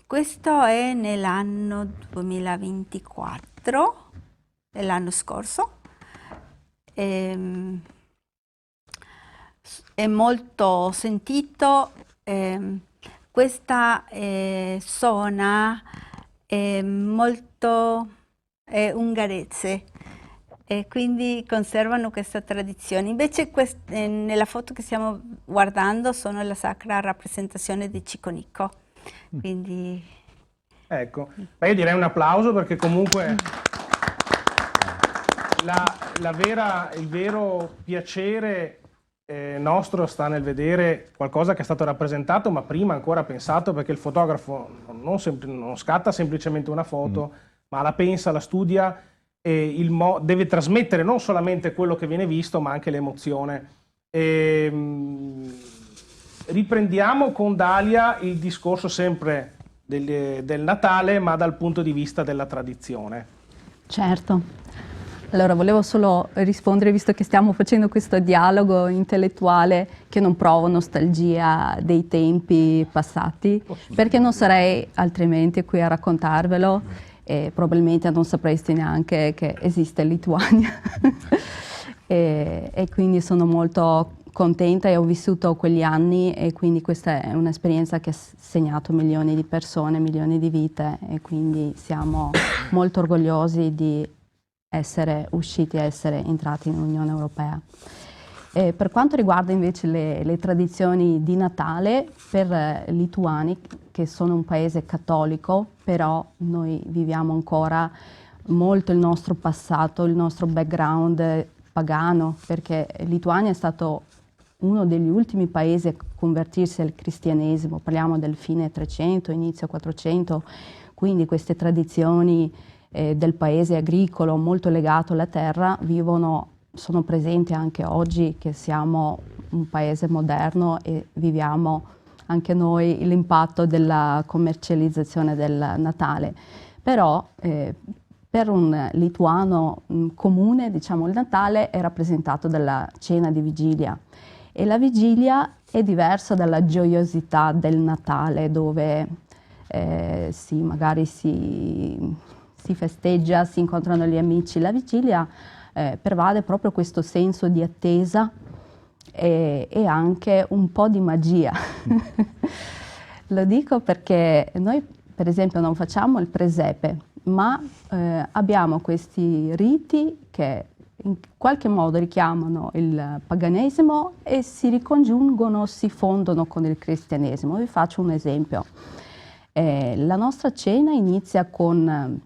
D: Questo è nell'anno 2024, dell'anno scorso. È molto sentito. Questa zona è molto ungherese e quindi conservano questa tradizione. Invece nella foto che stiamo guardando sono la sacra rappresentazione di Ciconicco. Quindi...
B: Ecco, beh, io direi un applauso perché comunque il vero piacere nostro sta nel vedere qualcosa che è stato rappresentato, ma prima ancora pensato, perché il fotografo non scatta semplicemente una foto, ma la pensa, la studia e deve trasmettere non solamente quello che viene visto, ma anche l'emozione. Riprendiamo con Dalia il discorso sempre del Natale, ma dal punto di vista della tradizione.
F: Certo. Allora, volevo solo rispondere, visto che stiamo facendo questo dialogo intellettuale, che non provo nostalgia dei tempi passati, perché non sarei altrimenti qui a raccontarvelo e probabilmente non sapreste neanche che esiste Lituania. e quindi sono molto contenta e ho vissuto quegli anni e quindi questa è un'esperienza che ha segnato milioni di persone, milioni di vite e quindi siamo molto orgogliosi di essere usciti e essere entrati nell'Unione Europea. Per quanto riguarda invece le tradizioni di Natale, per lituani, che sono un paese cattolico, però noi viviamo ancora molto il nostro passato, il nostro background pagano, perché Lituania è stato uno degli ultimi paesi a convertirsi al cristianesimo, parliamo del fine 300, inizio 400, quindi queste tradizioni del paese agricolo molto legato alla terra sono presenti anche oggi che siamo un paese moderno e viviamo anche noi l'impatto della commercializzazione del Natale. Però per un lituano comune, diciamo, il Natale è rappresentato dalla cena di vigilia e la vigilia è diversa dalla gioiosità del Natale dove magari si festeggia, si incontrano gli amici. La vigilia pervade proprio questo senso di attesa e anche un po' di magia. Lo dico perché noi per esempio non facciamo il presepe, ma abbiamo questi riti che in qualche modo richiamano il paganesimo e si ricongiungono, si fondono con il cristianesimo. Vi faccio un esempio. La nostra cena inizia con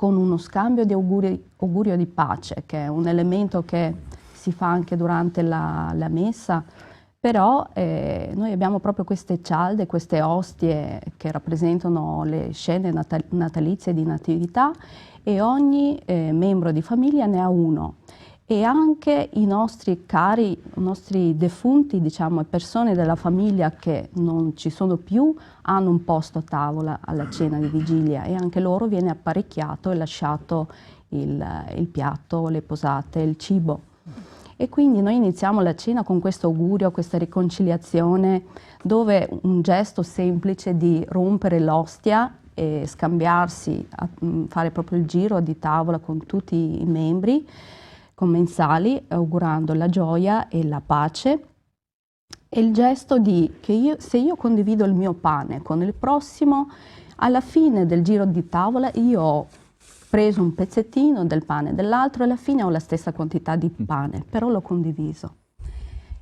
F: uno scambio di augurio di pace, che è un elemento che si fa anche durante la messa, però noi abbiamo proprio queste cialde, queste ostie che rappresentano le scene natalizie di natività e ogni membro di famiglia ne ha uno. E anche i nostri cari, i nostri defunti, diciamo, persone della famiglia che non ci sono più, hanno un posto a tavola alla cena di vigilia e anche loro viene apparecchiato e lasciato il piatto, le posate, il cibo. E quindi noi iniziamo la cena con questo augurio, questa riconciliazione, dove un gesto semplice di rompere l'ostia e scambiarsi, fare proprio il giro di tavola con tutti i membri commensali, augurando la gioia e la pace, e il gesto che se io condivido il mio pane con il prossimo, alla fine del giro di tavola io ho preso un pezzettino del pane dell'altro e alla fine ho la stessa quantità di pane, però l'ho condiviso.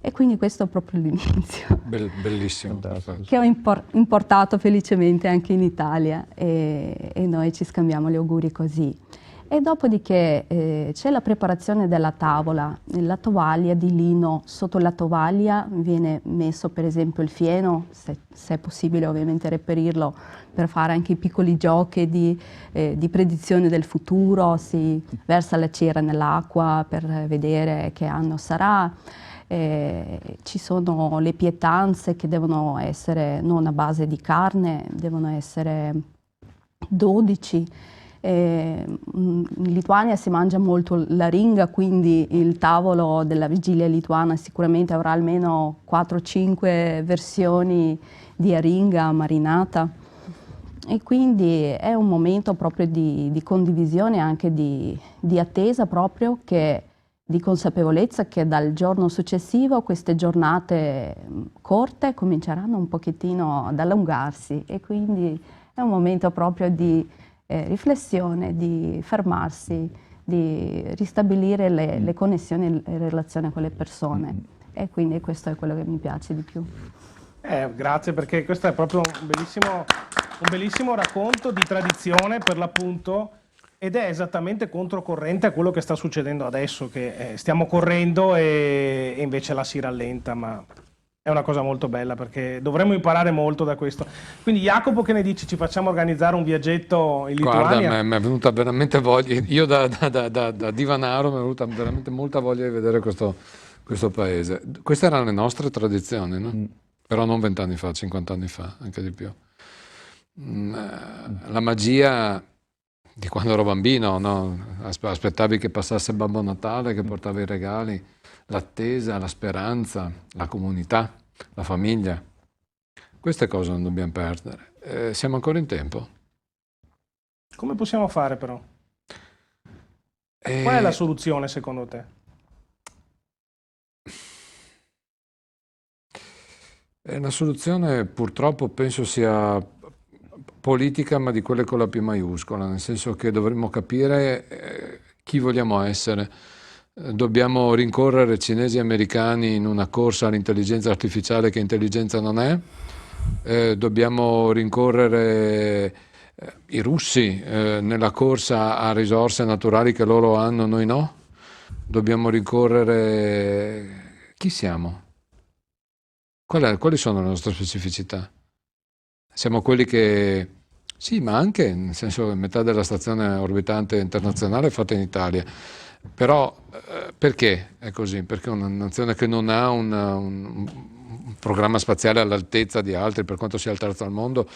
F: E quindi questo è proprio l'inizio.
G: Bellissimo.
F: Che ho importato felicemente anche in Italia e noi ci scambiamo gli auguri così. E dopodiché c'è la preparazione della tavola, la tovaglia di lino, sotto la tovaglia viene messo per esempio il fieno, se è possibile ovviamente reperirlo, per fare anche i piccoli giochi di predizione del futuro, si versa la cera nell'acqua per vedere che anno sarà. Ci sono le pietanze che devono essere non a base di carne, devono essere 12. In Lituania si mangia molto la ringa, quindi il tavolo della vigilia lituana sicuramente avrà almeno 4-5 versioni di aringa marinata, e quindi è un momento proprio di condivisione, anche di attesa proprio, di consapevolezza che dal giorno successivo queste giornate corte cominceranno un pochettino ad allungarsi, e quindi è un momento proprio di riflessione, di fermarsi, di ristabilire le connessioni e le relazioni con le persone, e quindi questo è quello che mi piace di più.
B: Grazie, perché questo è proprio un bellissimo racconto di tradizione per l'appunto, ed è esattamente controcorrente a quello che sta succedendo adesso, che stiamo correndo e invece la si rallenta, ma è una cosa molto bella perché dovremmo imparare molto da questo. Quindi Jacopo, che ne dici? Ci facciamo organizzare un viaggetto in Lituania?
G: Guarda, mi è venuta veramente voglia, io da divanaro mi è venuta veramente molta voglia di vedere questo paese. Queste erano le nostre tradizioni, no? Però non 20 anni fa, 50 anni fa, anche di più. La magia di quando ero bambino, no? Aspettavi che passasse Babbo Natale, che portava i regali, l'attesa, la speranza, la comunità, la famiglia. Queste cose non dobbiamo perdere. Siamo ancora in tempo.
B: Come possiamo fare però? Qual è la soluzione secondo te?
G: La soluzione purtroppo penso sia politica, ma di quelle con la P maiuscola, nel senso che dovremmo capire chi vogliamo essere. Dobbiamo rincorrere cinesi e americani in una corsa all'intelligenza artificiale che intelligenza non è. Dobbiamo rincorrere i russi nella corsa a risorse naturali che loro hanno, noi no. Dobbiamo rincorrere chi siamo? Quali sono le nostre specificità? Siamo quelli che, sì, ma anche, nel senso che metà della stazione orbitante internazionale è fatta in Italia. Però perché è così? Perché una nazione che non ha un programma spaziale all'altezza di altri, per quanto sia il terzo al mondo,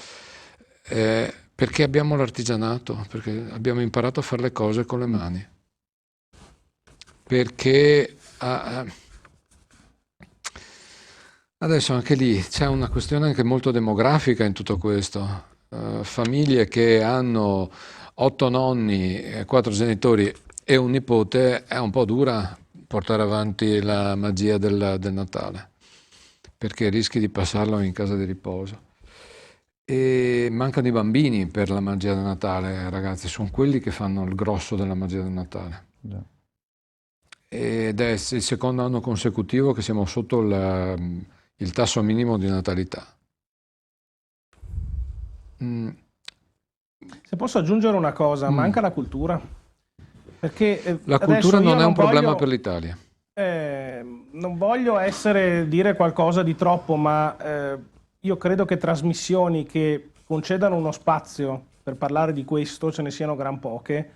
G: perché abbiamo l'artigianato, perché abbiamo imparato a fare le cose con le mani. Perché adesso anche lì c'è una questione anche molto demografica in tutto questo. Famiglie che hanno 8 nonni, 4 genitori e un nipote, è un po' dura portare avanti la magia del Natale, perché rischi di passarlo in casa di riposo. E mancano i bambini per la magia del Natale, ragazzi, sono quelli che fanno il grosso della magia del Natale. Ed è il secondo anno consecutivo che siamo sotto il tasso minimo di natalità.
B: Se posso aggiungere una cosa, manca la cultura. Perché
G: la cultura non è un problema per l'Italia.
B: Non voglio dire qualcosa di troppo, ma io credo che trasmissioni che concedano uno spazio per parlare di questo ce ne siano gran poche.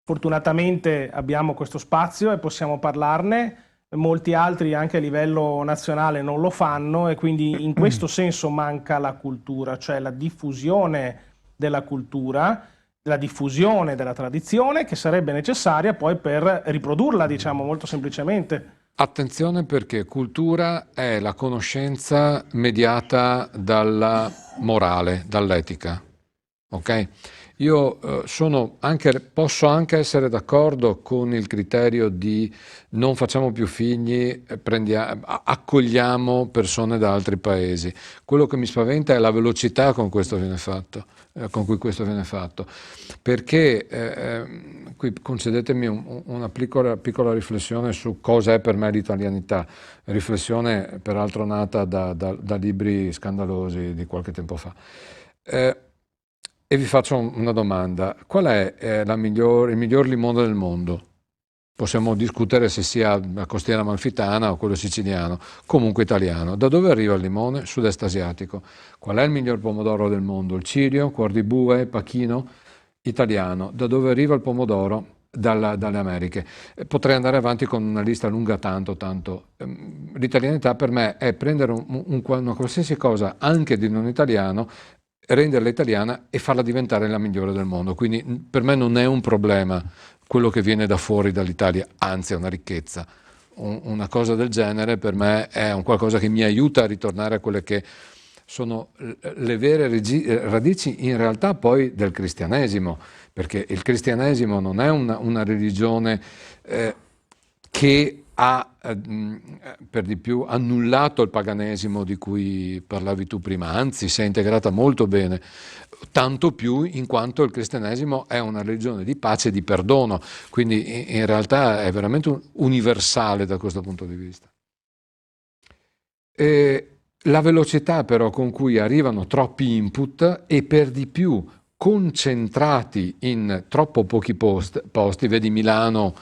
B: Fortunatamente abbiamo questo spazio e possiamo parlarne. Molti altri anche a livello nazionale non lo fanno, e quindi in questo senso manca la cultura, cioè la diffusione della cultura, la diffusione della tradizione, che sarebbe necessaria poi per riprodurla, diciamo molto semplicemente.
G: Attenzione, perché cultura è la conoscenza mediata dalla morale, dall'etica, ok? Io posso anche essere d'accordo con il criterio di non facciamo più figli, accogliamo persone da altri paesi. Quello che mi spaventa è la velocità con cui questo viene fatto. Perché, qui concedetemi una piccola riflessione su cosa è per me l'italianità, riflessione peraltro nata da libri scandalosi di qualche tempo fa. E vi faccio una domanda. Qual è il miglior limone del mondo? Possiamo discutere se sia la costiera amalfitana o quello siciliano, comunque italiano. Da dove arriva il limone? Sud-est asiatico. Qual è il miglior pomodoro del mondo? Il cirio, cuor di bue, pachino? Italiano. Da dove arriva il pomodoro? Dalle Americhe. Potrei andare avanti con una lista lunga tanto. L'italianità per me è prendere una qualsiasi cosa, anche di non italiano, renderla italiana e farla diventare la migliore del mondo. Quindi per me non è un problema quello che viene da fuori dall'Italia, anzi è una ricchezza. Una cosa del genere per me è un qualcosa che mi aiuta a ritornare a quelle che sono le vere radici in realtà poi del cristianesimo, perché il cristianesimo non è una religione che ha per di più annullato il paganesimo di cui parlavi tu prima, anzi si è integrata molto bene, tanto più in quanto il cristianesimo è una religione di pace e di perdono, quindi in realtà è veramente universale da questo punto di vista. La velocità però con cui arrivano troppi input e per di più concentrati in troppo pochi posti, vedi Milano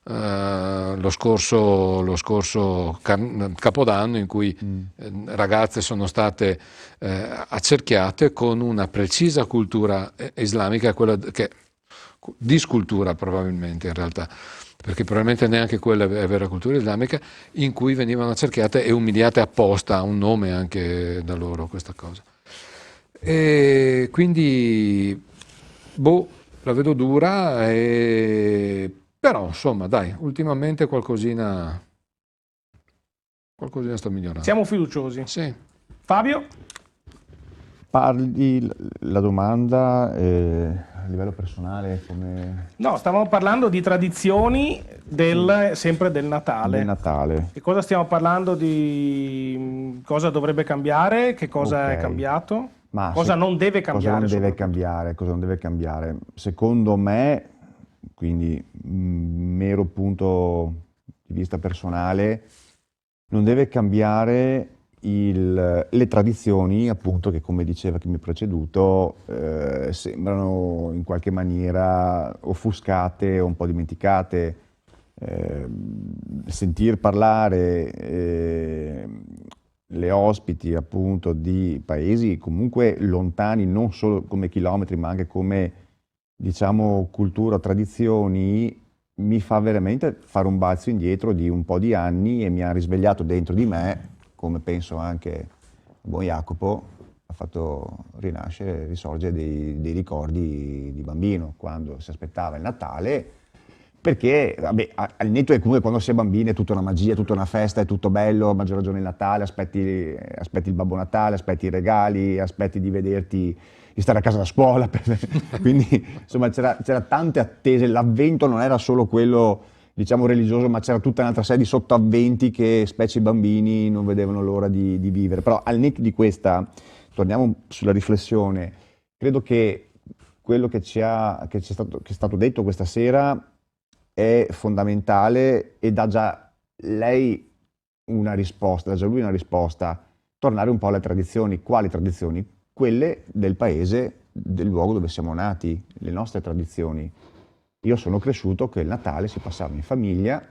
G: lo scorso Capodanno in cui ragazze sono state accerchiate con una precisa cultura islamica, quella che discultura probabilmente in realtà, perché probabilmente neanche quella è vera cultura islamica, in cui venivano accerchiate e umiliate apposta, ha un nome anche da loro questa cosa. E quindi la vedo dura, però insomma dai, ultimamente qualcosina sta migliorando.
B: Siamo fiduciosi.
G: Sì.
B: Fabio?
C: Parli la domanda a livello personale come...
B: No, stavamo parlando di tradizioni sempre del Natale.
C: Del Natale.
B: Che cosa stiamo parlando di cosa dovrebbe cambiare, che cosa è cambiato,
C: Ma
B: cosa non deve cambiare.
C: Cosa non deve cambiare. Secondo me, quindi mero punto di vista personale, non deve cambiare le tradizioni, appunto, che come diceva chi mi ha preceduto, sembrano in qualche maniera offuscate o un po' dimenticate. Sentir parlare le ospiti appunto di paesi comunque lontani, non solo come chilometri, ma anche come, diciamo, cultura, tradizioni, mi fa veramente fare un balzo indietro di un po' di anni e mi ha risvegliato dentro di me, come penso anche buon Jacopo, ha fatto rinascere, risorgere dei ricordi di bambino, quando si aspettava il Natale, perché vabbè, al netto è comunque quando si è bambini è tutta una magia, tutta una festa, è tutto bello, a maggior ragione il Natale, aspetti il Babbo Natale, aspetti i regali, aspetti di vederti, di stare a casa da scuola, quindi insomma c'era tante attese, l'avvento non era solo quello, diciamo, religioso, ma c'era tutta un'altra serie di sottoavventi che specie i bambini non vedevano l'ora di vivere. Però al netto di questa, torniamo sulla riflessione, credo che quello che è stato detto questa sera è fondamentale e dà già lei una risposta, dà già lui una risposta, tornare un po' alle tradizioni. Quali tradizioni? Quelle del paese, del luogo dove siamo nati, le nostre tradizioni. Io sono cresciuto che il Natale si passava in famiglia,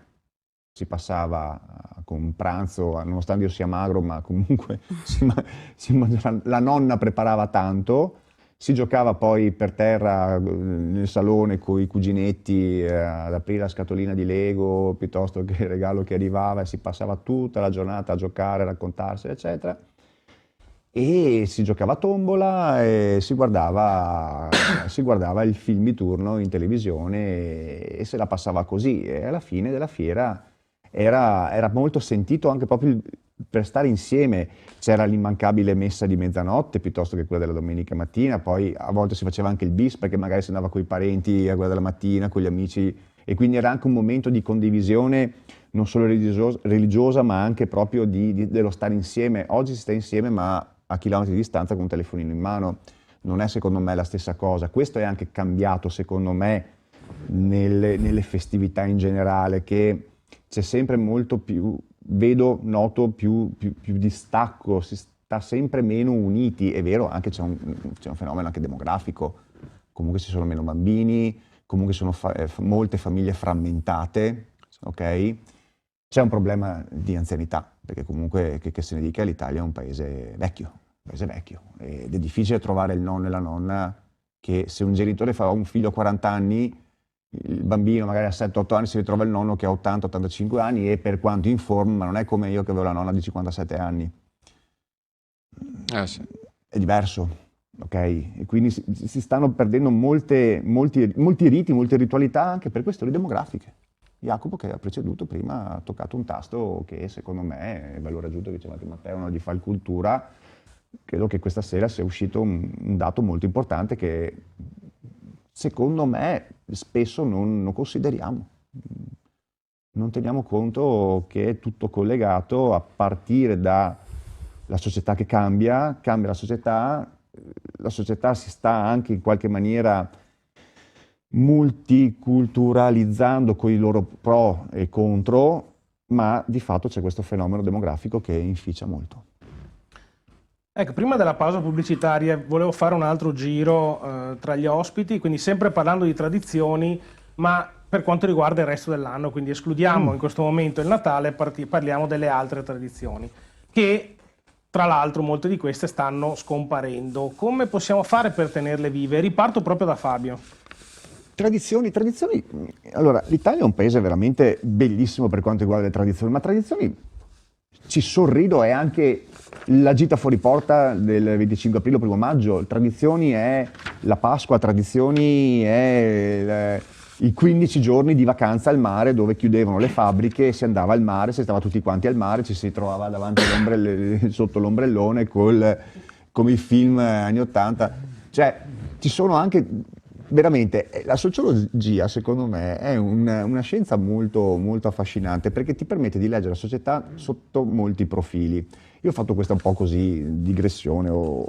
C: si passava con un pranzo, nonostante io sia magro, ma comunque la nonna preparava tanto, si giocava poi per terra nel salone con i cuginetti ad aprire la scatolina di Lego piuttosto che il regalo che arrivava, e si passava tutta la giornata a giocare, a raccontarsi, eccetera. E si giocava a tombola e si guardava il film di turno in televisione e se la passava così. E alla fine della fiera era molto sentito anche proprio per stare insieme. C'era l'immancabile messa di mezzanotte piuttosto che quella della domenica mattina, poi a volte si faceva anche il bis perché magari si andava con i parenti a quella della mattina, con gli amici, e quindi era anche un momento di condivisione non solo religiosa ma anche proprio dello stare insieme. Oggi si sta insieme ma a chilometri di distanza con un telefonino in mano. Non è secondo me la stessa cosa. Questo è anche cambiato secondo me nelle festività in generale, che c'è sempre molto più, noto più distacco, si sta sempre meno uniti. È vero, anche c'è un fenomeno anche demografico, comunque ci sono meno bambini, comunque sono molte famiglie frammentate, ok? C'è un problema di anzianità, perché comunque, che se ne dica, l'Italia è un paese vecchio, ed è difficile trovare il nonno e la nonna che, se un genitore fa un figlio a 40 anni, il bambino magari a 7-8 anni si ritrova il nonno che ha 80-85 anni e, per quanto in forma, ma non è come io che avevo la nonna di 57 anni.
G: Sì.
C: È diverso, ok? E quindi si stanno perdendo molti riti, molte ritualità, anche per questioni demografiche. Jacopo, che ha preceduto prima, ha toccato un tasto che secondo me è il valore aggiunto che diceva anche Matteo, no? Di Falcultura. Credo che questa sera sia uscito un dato molto importante che secondo me spesso non consideriamo. Non teniamo conto che è tutto collegato, a partire dalla società che cambia la società si sta anche in qualche maniera multiculturalizzando con i loro pro e contro, ma di fatto c'è questo fenomeno demografico che inficia molto.
B: Ecco, prima della pausa pubblicitaria volevo fare un altro giro tra gli ospiti, quindi sempre parlando di tradizioni, ma per quanto riguarda il resto dell'anno, quindi escludiamo in questo momento il Natale e parliamo delle altre tradizioni, che tra l'altro molte di queste stanno scomparendo. Come possiamo fare per tenerle vive? Riparto proprio da Fabio.
C: Tradizioni. Allora, l'Italia è un paese veramente bellissimo per quanto riguarda le tradizioni, ma tradizioni, ci sorrido, è anche la gita fuori porta del 25 aprile o 1 maggio, tradizioni è la Pasqua, tradizioni è i 15 giorni di vacanza al mare, dove chiudevano le fabbriche, si andava al mare, si stava tutti quanti al mare, ci si trovava davanti sotto l'ombrellone come i film anni 80. Cioè, ci sono anche veramente, la sociologia secondo me è una scienza molto, molto affascinante, perché ti permette di leggere la società sotto molti profili. Io ho fatto questa un po' così, digressione, ho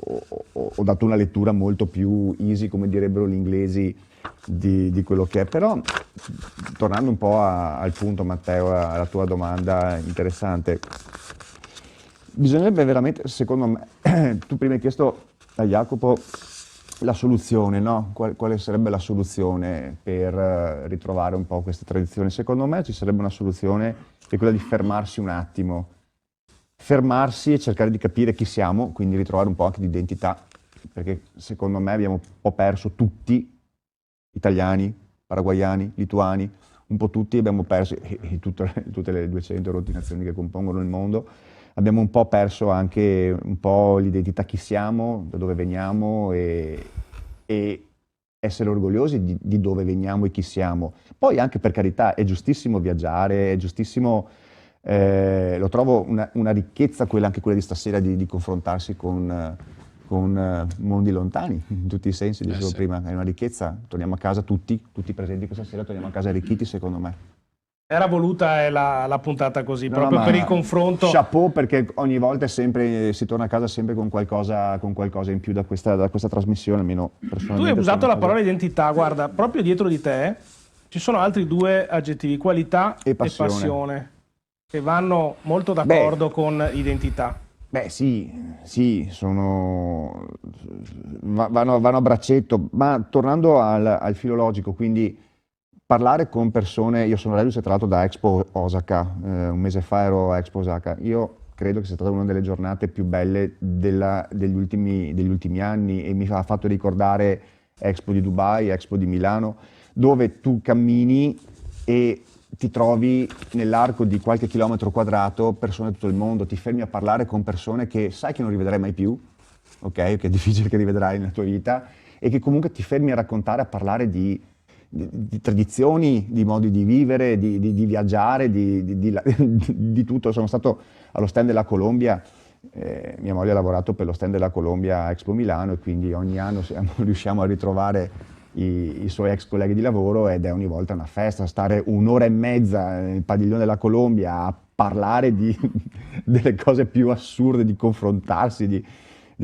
C: dato una lettura molto più easy, come direbbero gli inglesi, di quello che è. Però, tornando un po' al punto, Matteo, alla tua domanda interessante, bisognerebbe veramente, secondo me, tu prima hai chiesto a Jacopo la soluzione, no? Quale sarebbe la soluzione per ritrovare un po' queste tradizioni? Secondo me ci sarebbe una soluzione, che è quella di fermarsi un attimo, fermarsi e cercare di capire chi siamo, quindi ritrovare un po' anche di identità, perché secondo me abbiamo un po' perso tutti, italiani, paraguayani, lituani, un po' tutti abbiamo perso, e tutte le 200 rotti nazioni che compongono il mondo, abbiamo un po' perso anche un po' l'identità, chi siamo, da dove veniamo e essere orgogliosi di dove veniamo e chi siamo. Poi anche, per carità, è giustissimo viaggiare, è giustissimo, lo trovo una ricchezza anche quella di stasera, di confrontarsi con mondi lontani, in tutti i sensi, dicevo prima, è una ricchezza. Torniamo a casa tutti presenti questa sera, torniamo a casa arricchiti, secondo me.
B: Era voluta la puntata così, proprio per il confronto.
C: Chapeau, perché ogni volta si torna a casa sempre con qualcosa in più da questa trasmissione, almeno personalmente.
B: Tu hai usato la parola identità, guarda, proprio dietro di te ci sono altri due aggettivi, qualità e passione, che vanno molto d'accordo con identità.
C: Beh sì, vanno a braccetto, ma tornando al filologico, quindi parlare con persone. Io sono reduce tra l'altro da Expo Osaka, un mese fa ero a Expo Osaka. Io credo che sia stata una delle giornate più belle degli ultimi anni, e mi ha fatto ricordare Expo di Dubai, Expo di Milano, dove tu cammini e ti trovi nell'arco di qualche chilometro quadrato persone da tutto il mondo, ti fermi a parlare con persone che sai che non rivedrai mai più, ok? Che è difficile che rivedrai nella tua vita, e che comunque ti fermi a raccontare, a parlare di tradizioni, di modi di vivere, di viaggiare, di tutto. Sono stato allo stand della Colombia, mia moglie ha lavorato per lo stand della Colombia a Expo Milano, e quindi ogni anno riusciamo a ritrovare i suoi ex colleghi di lavoro, ed è ogni volta una festa, stare un'ora e mezza nel padiglione della Colombia a parlare delle cose più assurde, di confrontarsi,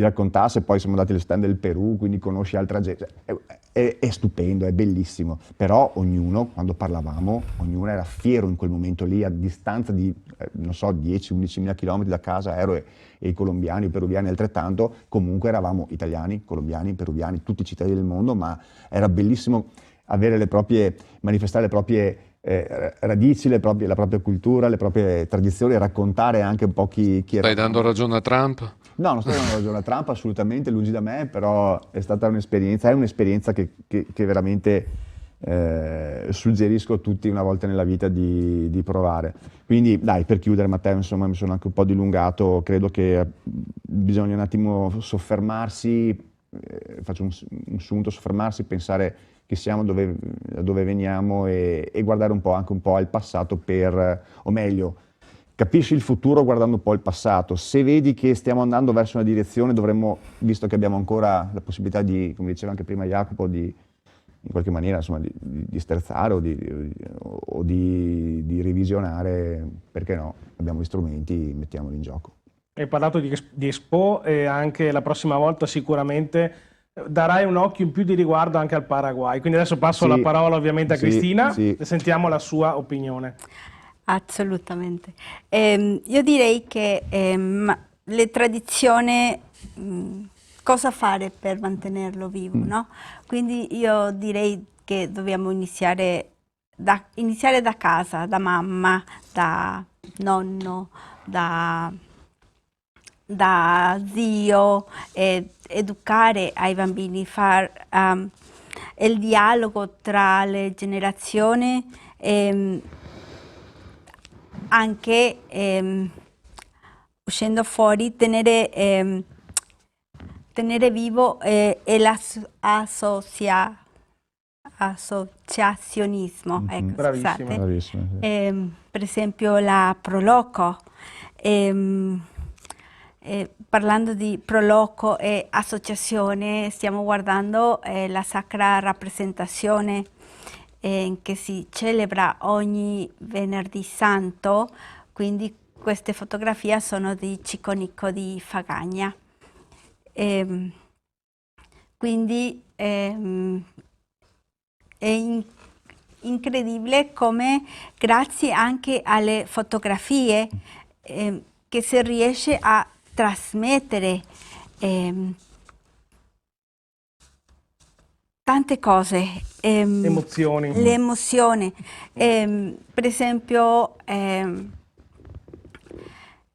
C: raccontasse, poi siamo andati alle stand del Perù, quindi conosci altra gente, è stupendo, è bellissimo, però ognuno, quando parlavamo, ognuno era fiero in quel momento lì, a distanza di, non so, 10-11 mila chilometri da casa, ero e i colombiani, i peruviani altrettanto, comunque eravamo italiani, colombiani, peruviani, tutti i cittadini del mondo, ma era bellissimo avere manifestare le proprie radici, la propria cultura, le proprie tradizioni, raccontare anche un po' chi era.
G: Stai dando ragione a Trump?
C: No, non sto dando ragione a Trump, assolutamente, lungi da me, però è stata un'esperienza che veramente suggerisco a tutti una volta nella vita di provare. Quindi dai, per chiudere Matteo, insomma mi sono anche un po' dilungato, credo che bisogna un attimo soffermarsi, faccio un sunto, soffermarsi, pensare che siamo da dove veniamo e guardare anche un po' al passato o meglio, capisci il futuro guardando un po' il passato. Se vedi che stiamo andando verso una direzione, dovremmo, visto che abbiamo ancora la possibilità di, come diceva anche prima Jacopo, in qualche maniera insomma, di sterzare o di revisionare, perché no? Abbiamo gli strumenti, mettiamoli in gioco.
B: Hai parlato di Expo e anche la prossima volta sicuramente darai un occhio in più di riguardo anche al Paraguay. Quindi adesso passo la parola ovviamente a Cristina e sentiamo la sua opinione.
D: Assolutamente. Io direi che le tradizioni, cosa fare per mantenerlo vivo, no? Quindi io direi che dobbiamo iniziare da casa, da mamma, da nonno, da zio, educare ai bambini, fare il dialogo tra le generazioni, anche uscendo fuori, tenere vivo l'associazionismo, ecco, scusate.
C: Bravissima, sì.
D: Per esempio la Proloco. Parlando di Proloco e associazione, stiamo guardando la Sacra Rappresentazione che si celebra ogni venerdì santo, quindi queste fotografie sono di Ciconico di Fagagna. Quindi è incredibile come grazie anche alle fotografie che si riesce a trasmettere tante cose,
B: Emozioni.
D: le emozioni. Per esempio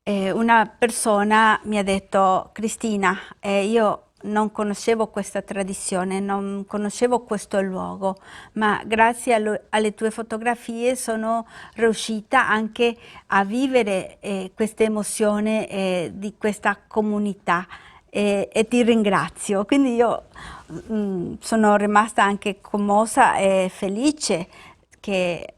D: una persona mi ha detto: Cristina, io non conoscevo questa tradizione, non conoscevo questo luogo, ma grazie alle tue fotografie sono riuscita anche a vivere questa emozione di questa comunità e ti ringrazio. Quindi io sono rimasta anche commossa e felice che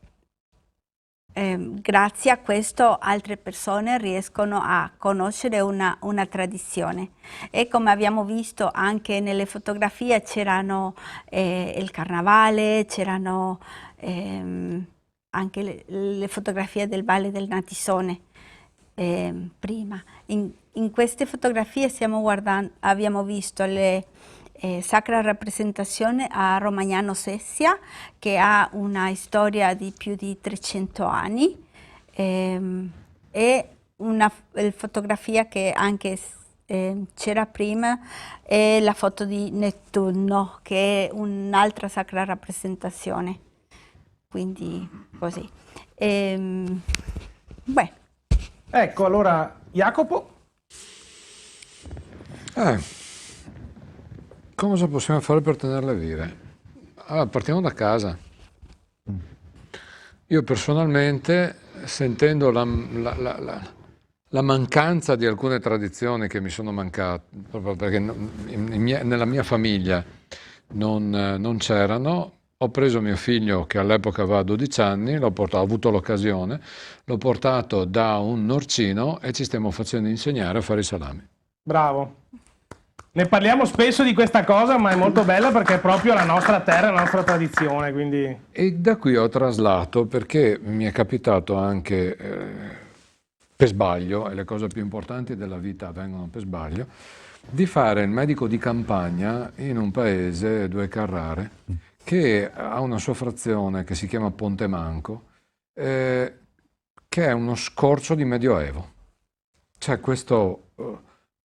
D: grazie a questo altre persone riescono a conoscere una tradizione. E come abbiamo visto anche nelle fotografie c'erano il carnavale, c'erano anche le fotografie del Valle del Natisone prima. In queste fotografie abbiamo visto le Sacra Rappresentazione a Romagnano Sessia, che ha una storia di più di 300 anni, e una fotografia che anche c'era prima è la foto di Nettuno, che è un'altra Sacra Rappresentazione. Quindi così. Beh.
B: Ecco, allora Jacopo.
G: Cosa possiamo fare per tenerle vive? Allora, partiamo da casa. Io personalmente, sentendo la mancanza di alcune tradizioni che mi sono mancate, proprio perché nella mia famiglia non c'erano, ho preso mio figlio, che all'epoca aveva 12 anni, ho avuto l'occasione, l'ho portato da un norcino e ci stiamo facendo insegnare a fare i salami.
B: Bravo. Ne parliamo spesso di questa cosa, ma è molto bella perché è proprio la nostra terra, la nostra tradizione. Quindi...
G: E da qui ho traslato, perché mi è capitato anche per sbaglio, e le cose più importanti della vita avvengono per sbaglio, di fare il medico di campagna in un paese, Due Carrare, che ha una sua frazione che si chiama Ponte Manco, che è uno scorcio di Medioevo. C'è questo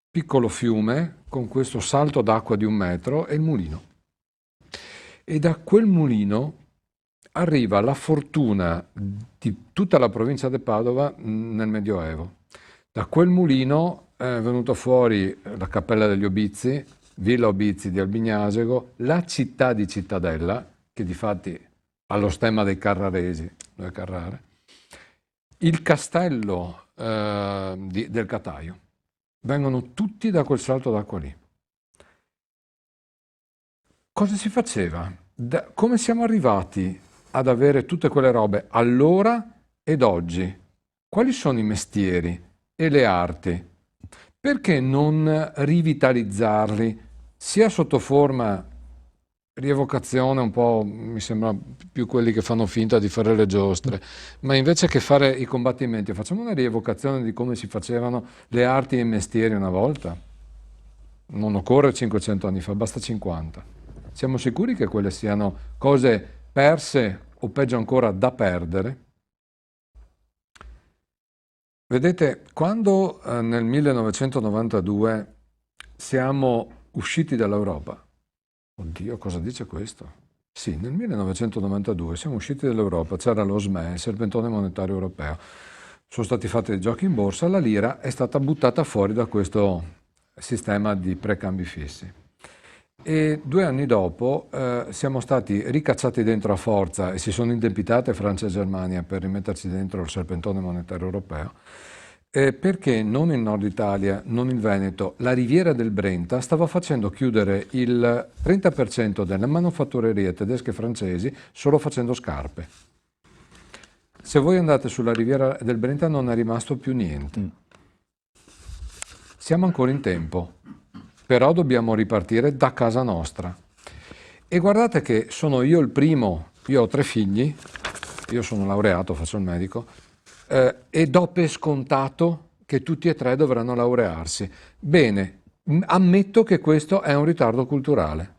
G: piccolo fiume con questo salto d'acqua di 1 metro e il mulino. E da quel mulino arriva la fortuna di tutta la provincia di Padova nel Medioevo. Da quel mulino è venuta fuori la Cappella degli Obizi, Villa Obizi di Albignasego, la città di Cittadella, che difatti ha lo stemma dei carraresi, Due Carrare, il castello del Cataio. Vengono tutti da quel salto d'acqua lì. Cosa si faceva? Come siamo arrivati ad avere tutte quelle robe allora ed oggi? Quali sono i mestieri e le arti? Perché non rivitalizzarli sia sotto forma rievocazione, un po' mi sembra più quelli che fanno finta di fare le giostre, ma invece che fare i combattimenti facciamo una rievocazione di come si facevano le arti e i mestieri una volta? Non occorre 500 anni fa, basta 50. Siamo sicuri che quelle siano cose perse o peggio ancora da perdere? Vedete, quando nel 1992 siamo usciti dall'Europa, oddio, cosa dice questo? Sì, nel 1992 siamo usciti dall'Europa, c'era lo SME, il Serpentone Monetario Europeo, sono stati fatti dei giochi in borsa, la lira è stata buttata fuori da questo sistema di precambi fissi. E 2 anni dopo siamo stati ricacciati dentro a forza e si sono indebitate Francia e Germania per rimetterci dentro il serpentone monetario europeo, perché non il nord Italia, non il Veneto, la riviera del Brenta stava facendo chiudere il 30% delle manifatturerie tedesche e francesi solo facendo scarpe. Se voi andate sulla riviera del Brenta non è rimasto più niente. Siamo ancora in tempo. Però dobbiamo ripartire da casa nostra. E guardate che sono io il primo, io ho 3 figli, io sono laureato, faccio il medico, e do per scontato che tutti e 3 dovranno laurearsi. Bene, ammetto che questo è un ritardo culturale.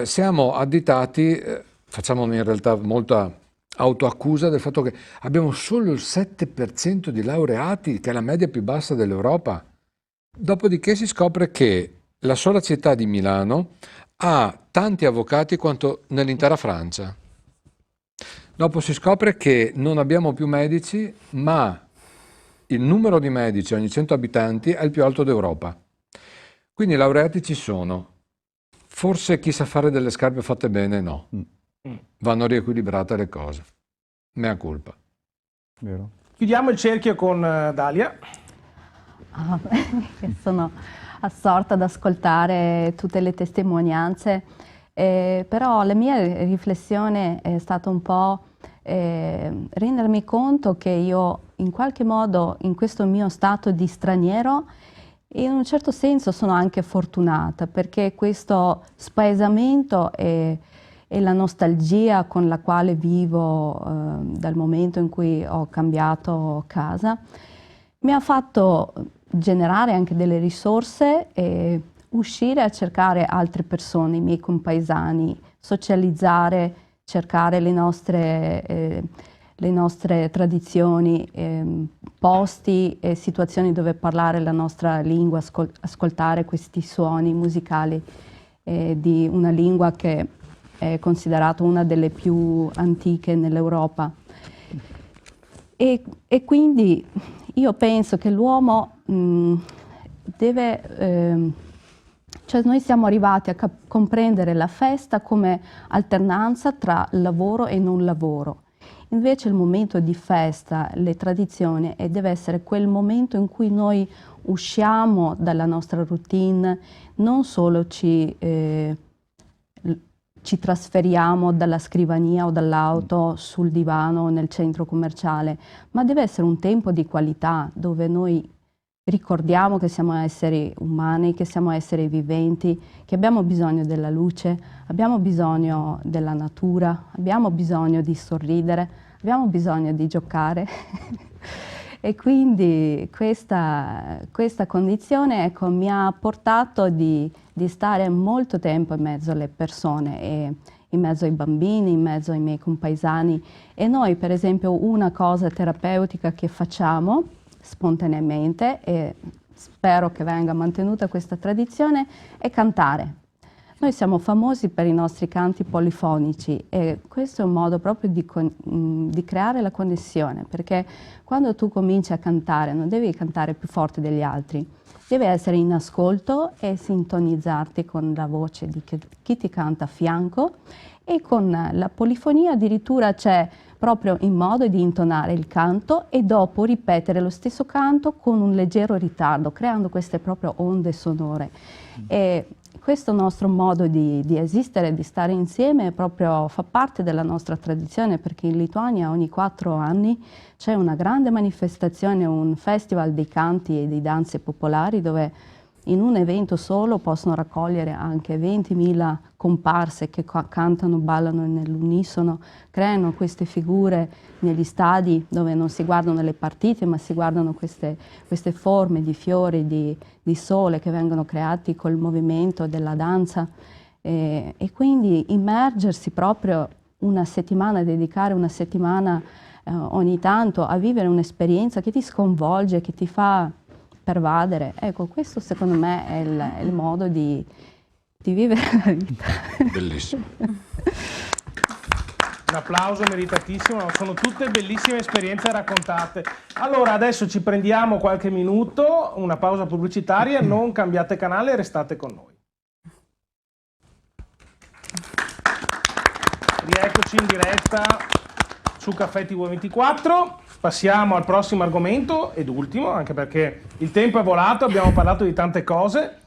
G: Siamo additati, facciamo in realtà molta autoaccusa del fatto che abbiamo solo il 7% di laureati, che è la media più bassa dell'Europa. Dopodiché si scopre che la sola città di Milano ha tanti avvocati quanto nell'intera Francia. Dopo si scopre che non abbiamo più medici, ma il numero di medici ogni 100 abitanti è il più alto d'Europa. Quindi i laureati ci sono. Forse chi sa fare delle scarpe fatte bene no. Vanno riequilibrate le cose. Mea culpa.
C: Vero.
B: Chiudiamo il cerchio con Dalia.
F: Sono assorta ad ascoltare tutte le testimonianze, però la mia riflessione è stata un po' rendermi conto che io in qualche modo in questo mio stato di straniero in un certo senso sono anche fortunata, perché questo spaesamento e la nostalgia con la quale vivo dal momento in cui ho cambiato casa mi ha fatto generare anche delle risorse e uscire a cercare altre persone, i miei compaesani, socializzare, cercare le nostre tradizioni, posti e situazioni dove parlare la nostra lingua, ascoltare questi suoni musicali di una lingua che è considerata una delle più antiche nell'Europa. E quindi io penso che l'uomo deve, cioè noi siamo arrivati a comprendere la festa come alternanza tra lavoro e non lavoro. Invece il momento di festa, le tradizioni, deve essere quel momento in cui noi usciamo dalla nostra routine, non solo ci trasferiamo dalla scrivania o dall'auto sul divano nel centro commerciale, ma deve essere un tempo di qualità dove noi ricordiamo che siamo esseri umani, che siamo esseri viventi, che abbiamo bisogno della luce, abbiamo bisogno della natura, abbiamo bisogno di sorridere, abbiamo bisogno di giocare E quindi questa condizione, ecco, mi ha portato di stare molto tempo in mezzo alle persone, e in mezzo ai bambini, in mezzo ai miei compaesani. E noi, per esempio, una cosa terapeutica che facciamo spontaneamente, e spero che venga mantenuta questa tradizione, è cantare. Noi siamo famosi per i nostri canti polifonici, e questo è un modo proprio di creare la connessione, perché quando tu cominci a cantare non devi cantare più forte degli altri, devi essere in ascolto e sintonizzarti con la voce di chi ti canta a fianco, e con la polifonia addirittura c'è proprio il modo di intonare il canto e dopo ripetere lo stesso canto con un leggero ritardo, creando queste proprio onde sonore. E questo nostro modo di esistere, di stare insieme, proprio fa parte della nostra tradizione, perché in Lituania ogni 4 anni c'è una grande manifestazione, un festival dei canti e di danze popolari, dove in un evento solo possono raccogliere anche 20.000 comparse che cantano, ballano nell'unisono, creano queste figure negli stadi dove non si guardano le partite, ma si guardano queste forme di fiori, di sole che vengono creati col movimento della danza, e quindi immergersi proprio una settimana, dedicare una settimana ogni tanto a vivere un'esperienza che ti sconvolge, che ti fa pervadere. Ecco, questo secondo me è il modo di vivere la vita.
G: Bellissimo.
B: Un applauso meritatissimo, sono tutte bellissime esperienze raccontate. Allora, adesso ci prendiamo qualche minuto, una pausa pubblicitaria, non cambiate canale, restate con noi. Rieccoci in diretta su Caffè TV24. Passiamo al prossimo argomento ed ultimo, anche perché il tempo è volato, abbiamo parlato di tante cose.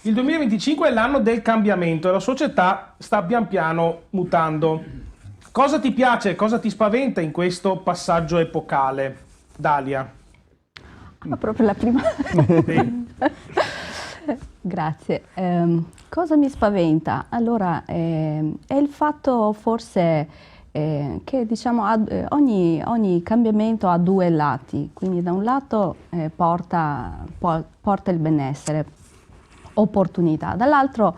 B: Il 2025 è l'anno del cambiamento e la società sta pian piano mutando. Cosa ti piace, cosa ti spaventa in questo passaggio epocale? Dalia.
F: Proprio la prima.
B: Sì.
F: Grazie. Cosa mi spaventa? Allora, è il fatto forse che diciamo ogni cambiamento ha 2 lati, quindi da un lato porta il benessere, opportunità, dall'altro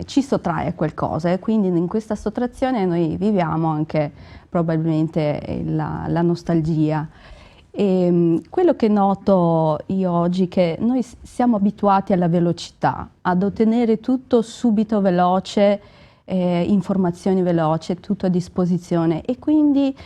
F: ci sottrae qualcosa, e quindi in questa sottrazione noi viviamo anche probabilmente la nostalgia. E quello che noto io oggi è che noi siamo abituati alla velocità, ad ottenere tutto subito, veloce, informazioni veloci, tutto a disposizione, e quindi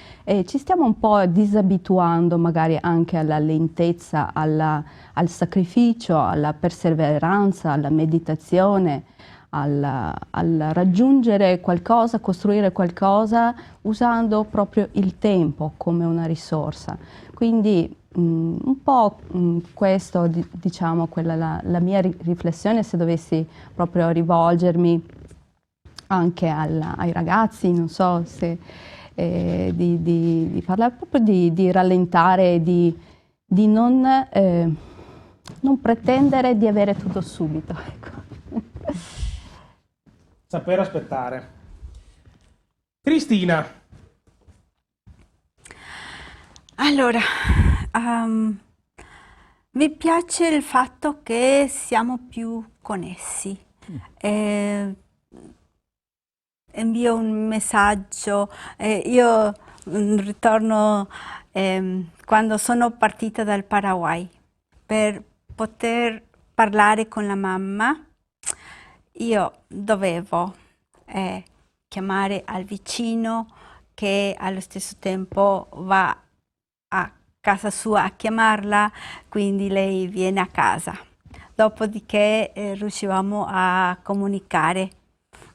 F: ci stiamo un po' disabituando magari anche alla lentezza, al sacrificio, alla perseveranza, alla meditazione, al raggiungere qualcosa, costruire qualcosa usando proprio il tempo come una risorsa. Quindi un po' questo, diciamo, la mia riflessione, se dovessi proprio rivolgermi anche ai ragazzi, non so se di parlare proprio di rallentare, di non pretendere di avere tutto subito. Ecco.
B: Saper aspettare. Cristina.
D: Allora, mi piace il fatto che siamo più connessi. Invio un messaggio, io ritorno quando sono partita dal Paraguay per poter parlare con la mamma. Io dovevo chiamare al vicino che allo stesso tempo va a casa sua a chiamarla, quindi lei viene a casa. Dopodiché riuscivamo a comunicare.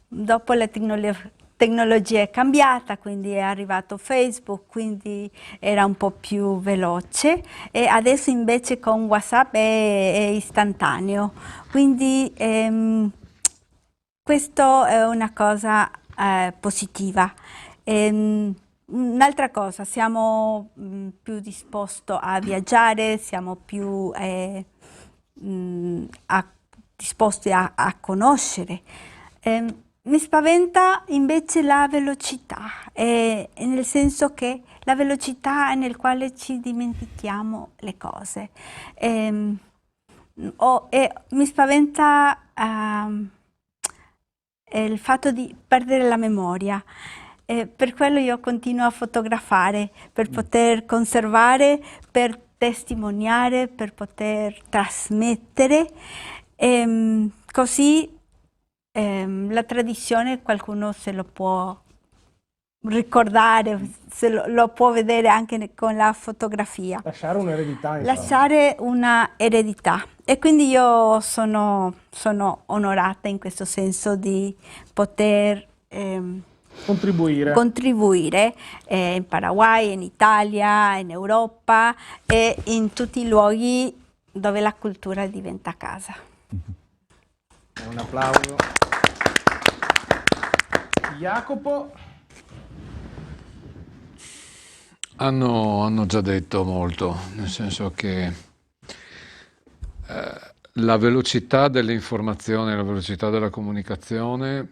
D: Dopo la tecnologia è cambiata, quindi è arrivato Facebook, quindi era un po' più veloce, e adesso invece con WhatsApp è istantaneo. Quindi questo è una cosa positiva. Un'altra cosa, siamo più disposti a viaggiare, siamo più disposti a conoscere. mi spaventa invece la velocità, nel senso che la velocità nel quale ci dimentichiamo le cose. Mi spaventa il fatto di perdere la memoria. Per quello io continuo a fotografare, per poter conservare, per testimoniare, per poter trasmettere. Così la tradizione qualcuno se lo può ricordare, lo può vedere anche con la fotografia.
B: Lasciare un'eredità, insomma.
D: Lasciare una eredità. E quindi io sono onorata in questo senso di poter contribuire in Paraguay, in Italia, in Europa e in tutti i luoghi dove la cultura diventa casa.
B: Un applauso. Jacopo?
G: Hanno già detto molto, nel senso che la velocità delle informazioni, la velocità della comunicazione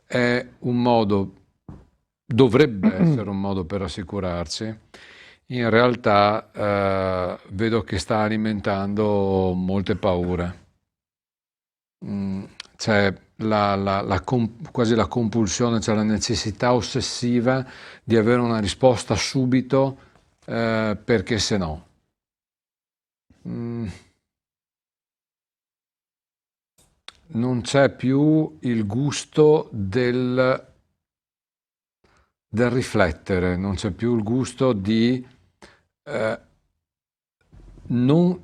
G: è un modo, dovrebbe essere un modo per assicurarsi. In realtà vedo che sta alimentando molte paure. C'è quasi la compulsione, c'è la necessità ossessiva di avere una risposta subito, perché se no. Non c'è più il gusto del riflettere, non c'è più il gusto di non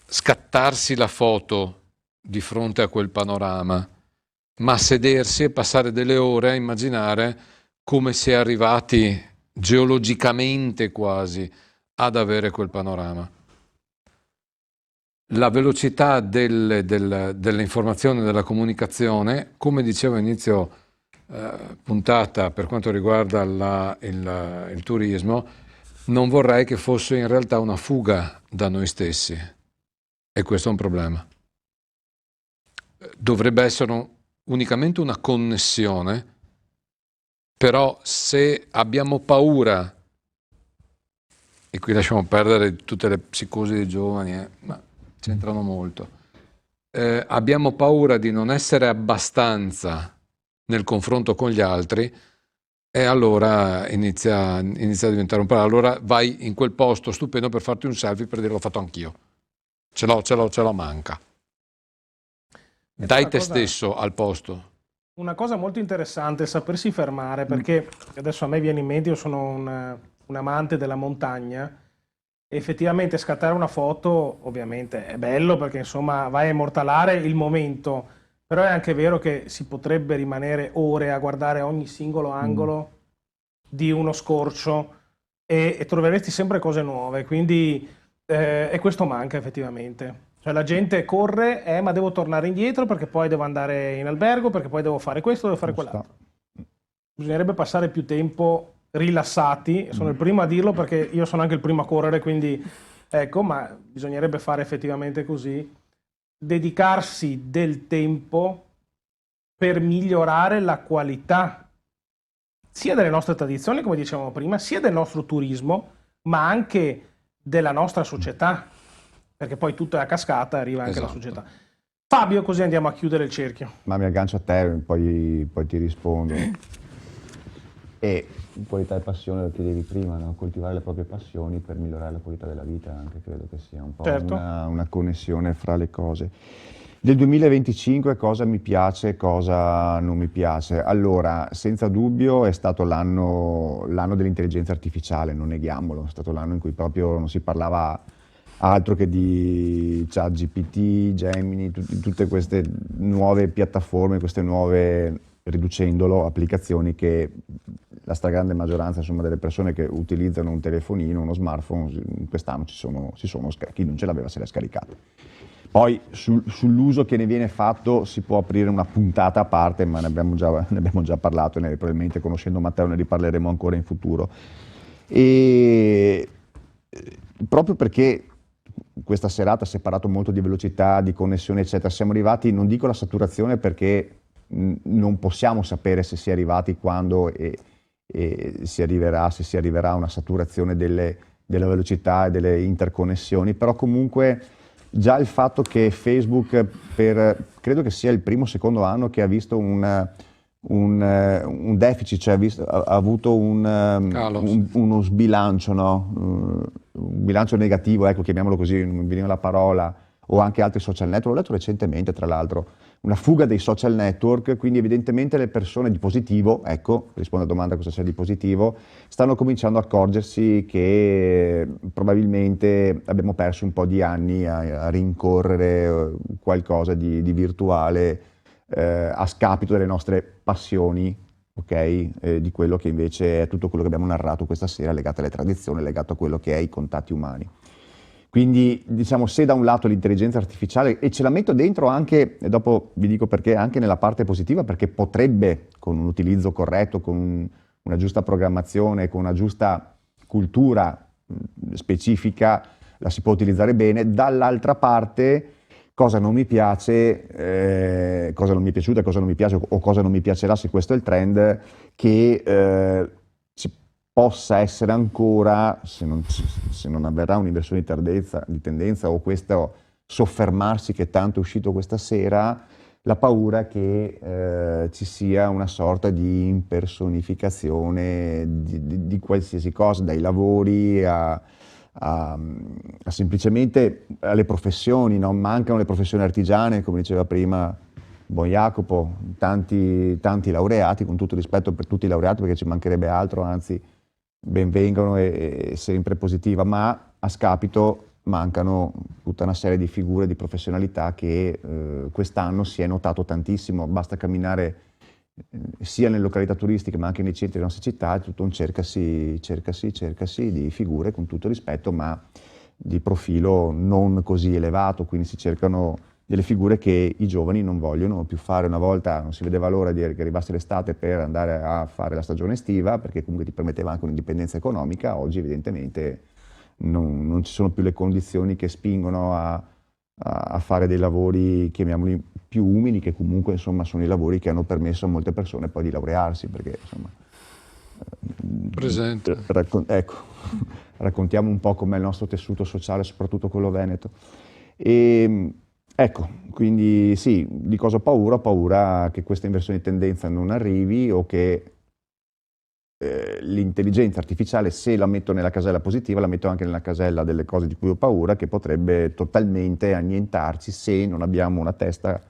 G: scattarsi la foto di fronte a quel panorama, ma sedersi e passare delle ore a immaginare come si è arrivati geologicamente quasi ad avere quel panorama. La velocità delle informazioni e della comunicazione, come dicevo all'inizio puntata per quanto riguarda il turismo, non vorrei che fosse in realtà una fuga da noi stessi, e questo è un problema. Dovrebbe essere unicamente una connessione, però se abbiamo paura, e qui lasciamo perdere tutte le psicosi dei giovani, ma c'entrano molto, abbiamo paura di non essere abbastanza nel confronto con gli altri, e allora inizia a diventare un problema. Allora vai in quel posto stupendo per farti un selfie, per dire l'ho fatto anch'io, ce l'ho, manca. Dai te stesso al posto.
B: Una cosa molto interessante è sapersi fermare, perché adesso a me viene in mente, io sono un amante della montagna, e effettivamente scattare una foto ovviamente è bello perché insomma vai a immortalare il momento, però è anche vero che si potrebbe rimanere ore a guardare ogni singolo angolo di uno scorcio e troveresti sempre cose nuove, quindi e questo manca effettivamente. Cioè la gente corre, ma devo tornare indietro perché poi devo andare in albergo, perché poi devo fare questo, devo fare quell'altro. Bisognerebbe passare più tempo rilassati, sono il primo a dirlo perché io sono anche il primo a correre, quindi ecco, ma bisognerebbe fare effettivamente così, dedicarsi del tempo per migliorare la qualità sia delle nostre tradizioni, come dicevamo prima, sia del nostro turismo, ma anche della nostra società, perché poi tutto è a cascata e arriva anche la società. Fabio, così andiamo a chiudere il cerchio.
C: Ma mi aggancio a te, poi ti rispondo. E qualità e passione, lo chiedevi prima, no? Coltivare le proprie passioni per migliorare la qualità della vita, anche credo che sia un po' una connessione fra le cose. Del 2025 cosa mi piace, cosa non mi piace? Allora, senza dubbio è stato l'anno dell'intelligenza artificiale, non neghiamolo, è stato l'anno in cui proprio non si parlava altro che di ChatGPT, Gemini, tutte queste nuove piattaforme, queste nuove, riducendolo, applicazioni che la stragrande maggioranza, insomma, delle persone che utilizzano un telefonino, uno smartphone, quest'anno chi non ce l'aveva se l'è scaricato. Poi sull'uso che ne viene fatto si può aprire una puntata a parte, ma ne abbiamo già parlato e probabilmente, conoscendo Matteo, ne riparleremo ancora in futuro. E proprio perché questa serata ha separato molto di velocità, di connessione, eccetera. Siamo arrivati, non dico alla saturazione perché non possiamo sapere se si è arrivati quando e si arriverà, se si arriverà a una saturazione della velocità e delle interconnessioni, però comunque già il fatto che Facebook credo che sia il primo o secondo anno che ha visto un deficit, cioè ha avuto uno sbilancio, no? Un bilancio negativo, ecco, chiamiamolo così, non mi veniva la parola, o anche altri social network. L'ho letto recentemente, tra l'altro, una fuga dei social network, quindi evidentemente le persone di positivo, ecco, rispondo alla domanda cosa c'è di positivo, stanno cominciando a accorgersi che probabilmente abbiamo perso un po' di anni a rincorrere qualcosa di virtuale a scapito delle nostre passioni, ok? Di quello che invece è tutto quello che abbiamo narrato questa sera, legato alle tradizioni, legato a quello che è i contatti umani. Quindi, diciamo, se da un lato l'intelligenza artificiale, e ce la metto dentro anche, e dopo vi dico perché, anche nella parte positiva, perché potrebbe, con un utilizzo corretto, con una giusta programmazione, con una giusta cultura specifica, la si può utilizzare bene. Dall'altra parte, cosa non mi piace, cosa non mi è piaciuta, cosa non mi piace o cosa non mi piacerà, se questo è il trend, che ci possa essere ancora, se non avverrà un'inversione di tendenza o questo soffermarsi che tanto è uscito questa sera, la paura che ci sia una sorta di impersonificazione di qualsiasi cosa, dai lavori a semplicemente alle professioni, no? Mancano le professioni artigiane, come diceva prima buon Jacopo, tanti laureati, con tutto il rispetto per tutti i laureati, perché ci mancherebbe altro, anzi benvengano e sempre positiva, ma a scapito mancano tutta una serie di figure, di professionalità che quest'anno si è notato tantissimo. Basta camminare sia nelle località turistiche ma anche nei centri delle nostre città, è tutto un cercasi di figure, con tutto rispetto, ma di profilo non così elevato, quindi si cercano delle figure che i giovani non vogliono più fare. Una volta non si vedeva l'ora che arrivasse l'estate per andare a fare la stagione estiva, perché comunque ti permetteva anche un'indipendenza economica. Oggi evidentemente non ci sono più le condizioni che spingono a fare dei lavori, chiamiamoli più umili, che comunque insomma sono i lavori che hanno permesso a molte persone poi di laurearsi, perché insomma
G: presente.
C: Ecco, raccontiamo un po' com'è il nostro tessuto sociale, soprattutto quello veneto. E ecco, quindi sì, di cosa ho paura? Ho paura che questa inversione di tendenza non arrivi, o che l'intelligenza artificiale, se la metto nella casella positiva, la metto anche nella casella delle cose di cui ho paura, che potrebbe totalmente annientarci se non abbiamo una testa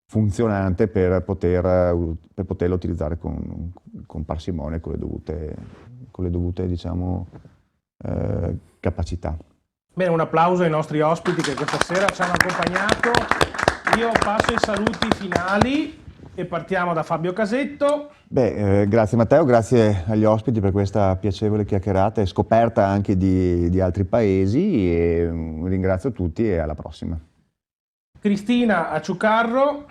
C: funzionante per poterla utilizzare con parsimonia, con le dovute diciamo, capacità.
B: Bene, un applauso ai nostri ospiti che questa sera ci hanno accompagnato. Io passo ai saluti finali e partiamo da Fabio Casetto.
C: Grazie Matteo, grazie agli ospiti per questa piacevole chiacchierata e scoperta anche di altri paesi, e ringrazio tutti e alla prossima.
B: Cristina Acciucarro.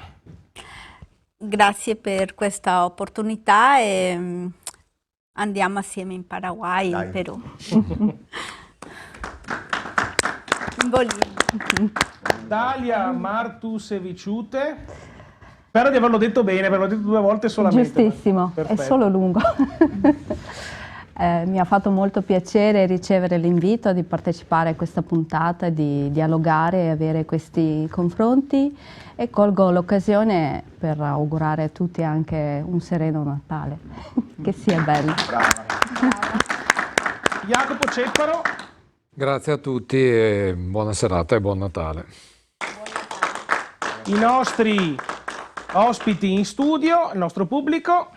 D: Grazie per questa opportunità e andiamo assieme in Paraguay, in Perù. In Bolivia.
B: Dalia Martuseviciute. Spero di averlo detto bene, perché l'ho detto 2 volte solamente.
F: Giustissimo,
B: Perfetto.
F: è solo lungo. Mi ha fatto molto piacere ricevere l'invito di partecipare a questa puntata, di dialogare e avere questi confronti, e colgo l'occasione per augurare a tutti anche un sereno Natale, che sia bello.
C: Brava.
B: Jacopo Cepparo.
G: Grazie a tutti e buona serata e buon Natale.
B: I nostri ospiti in studio, il nostro pubblico.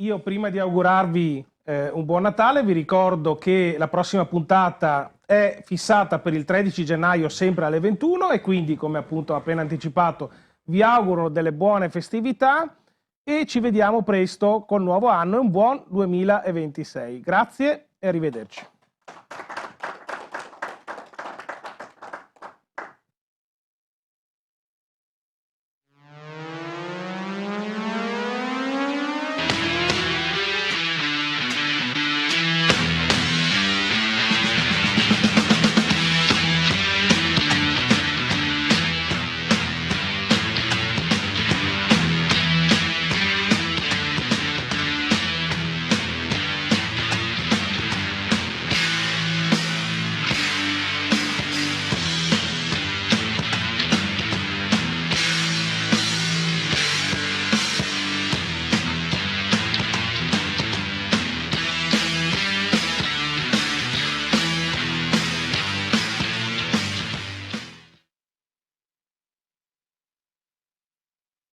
B: Io prima di augurarvi un buon Natale vi ricordo che la prossima puntata è fissata per il 13 gennaio sempre alle 21, e quindi, come appunto appena anticipato, vi auguro delle buone festività e ci vediamo presto col nuovo anno e un buon 2026. Grazie e arrivederci.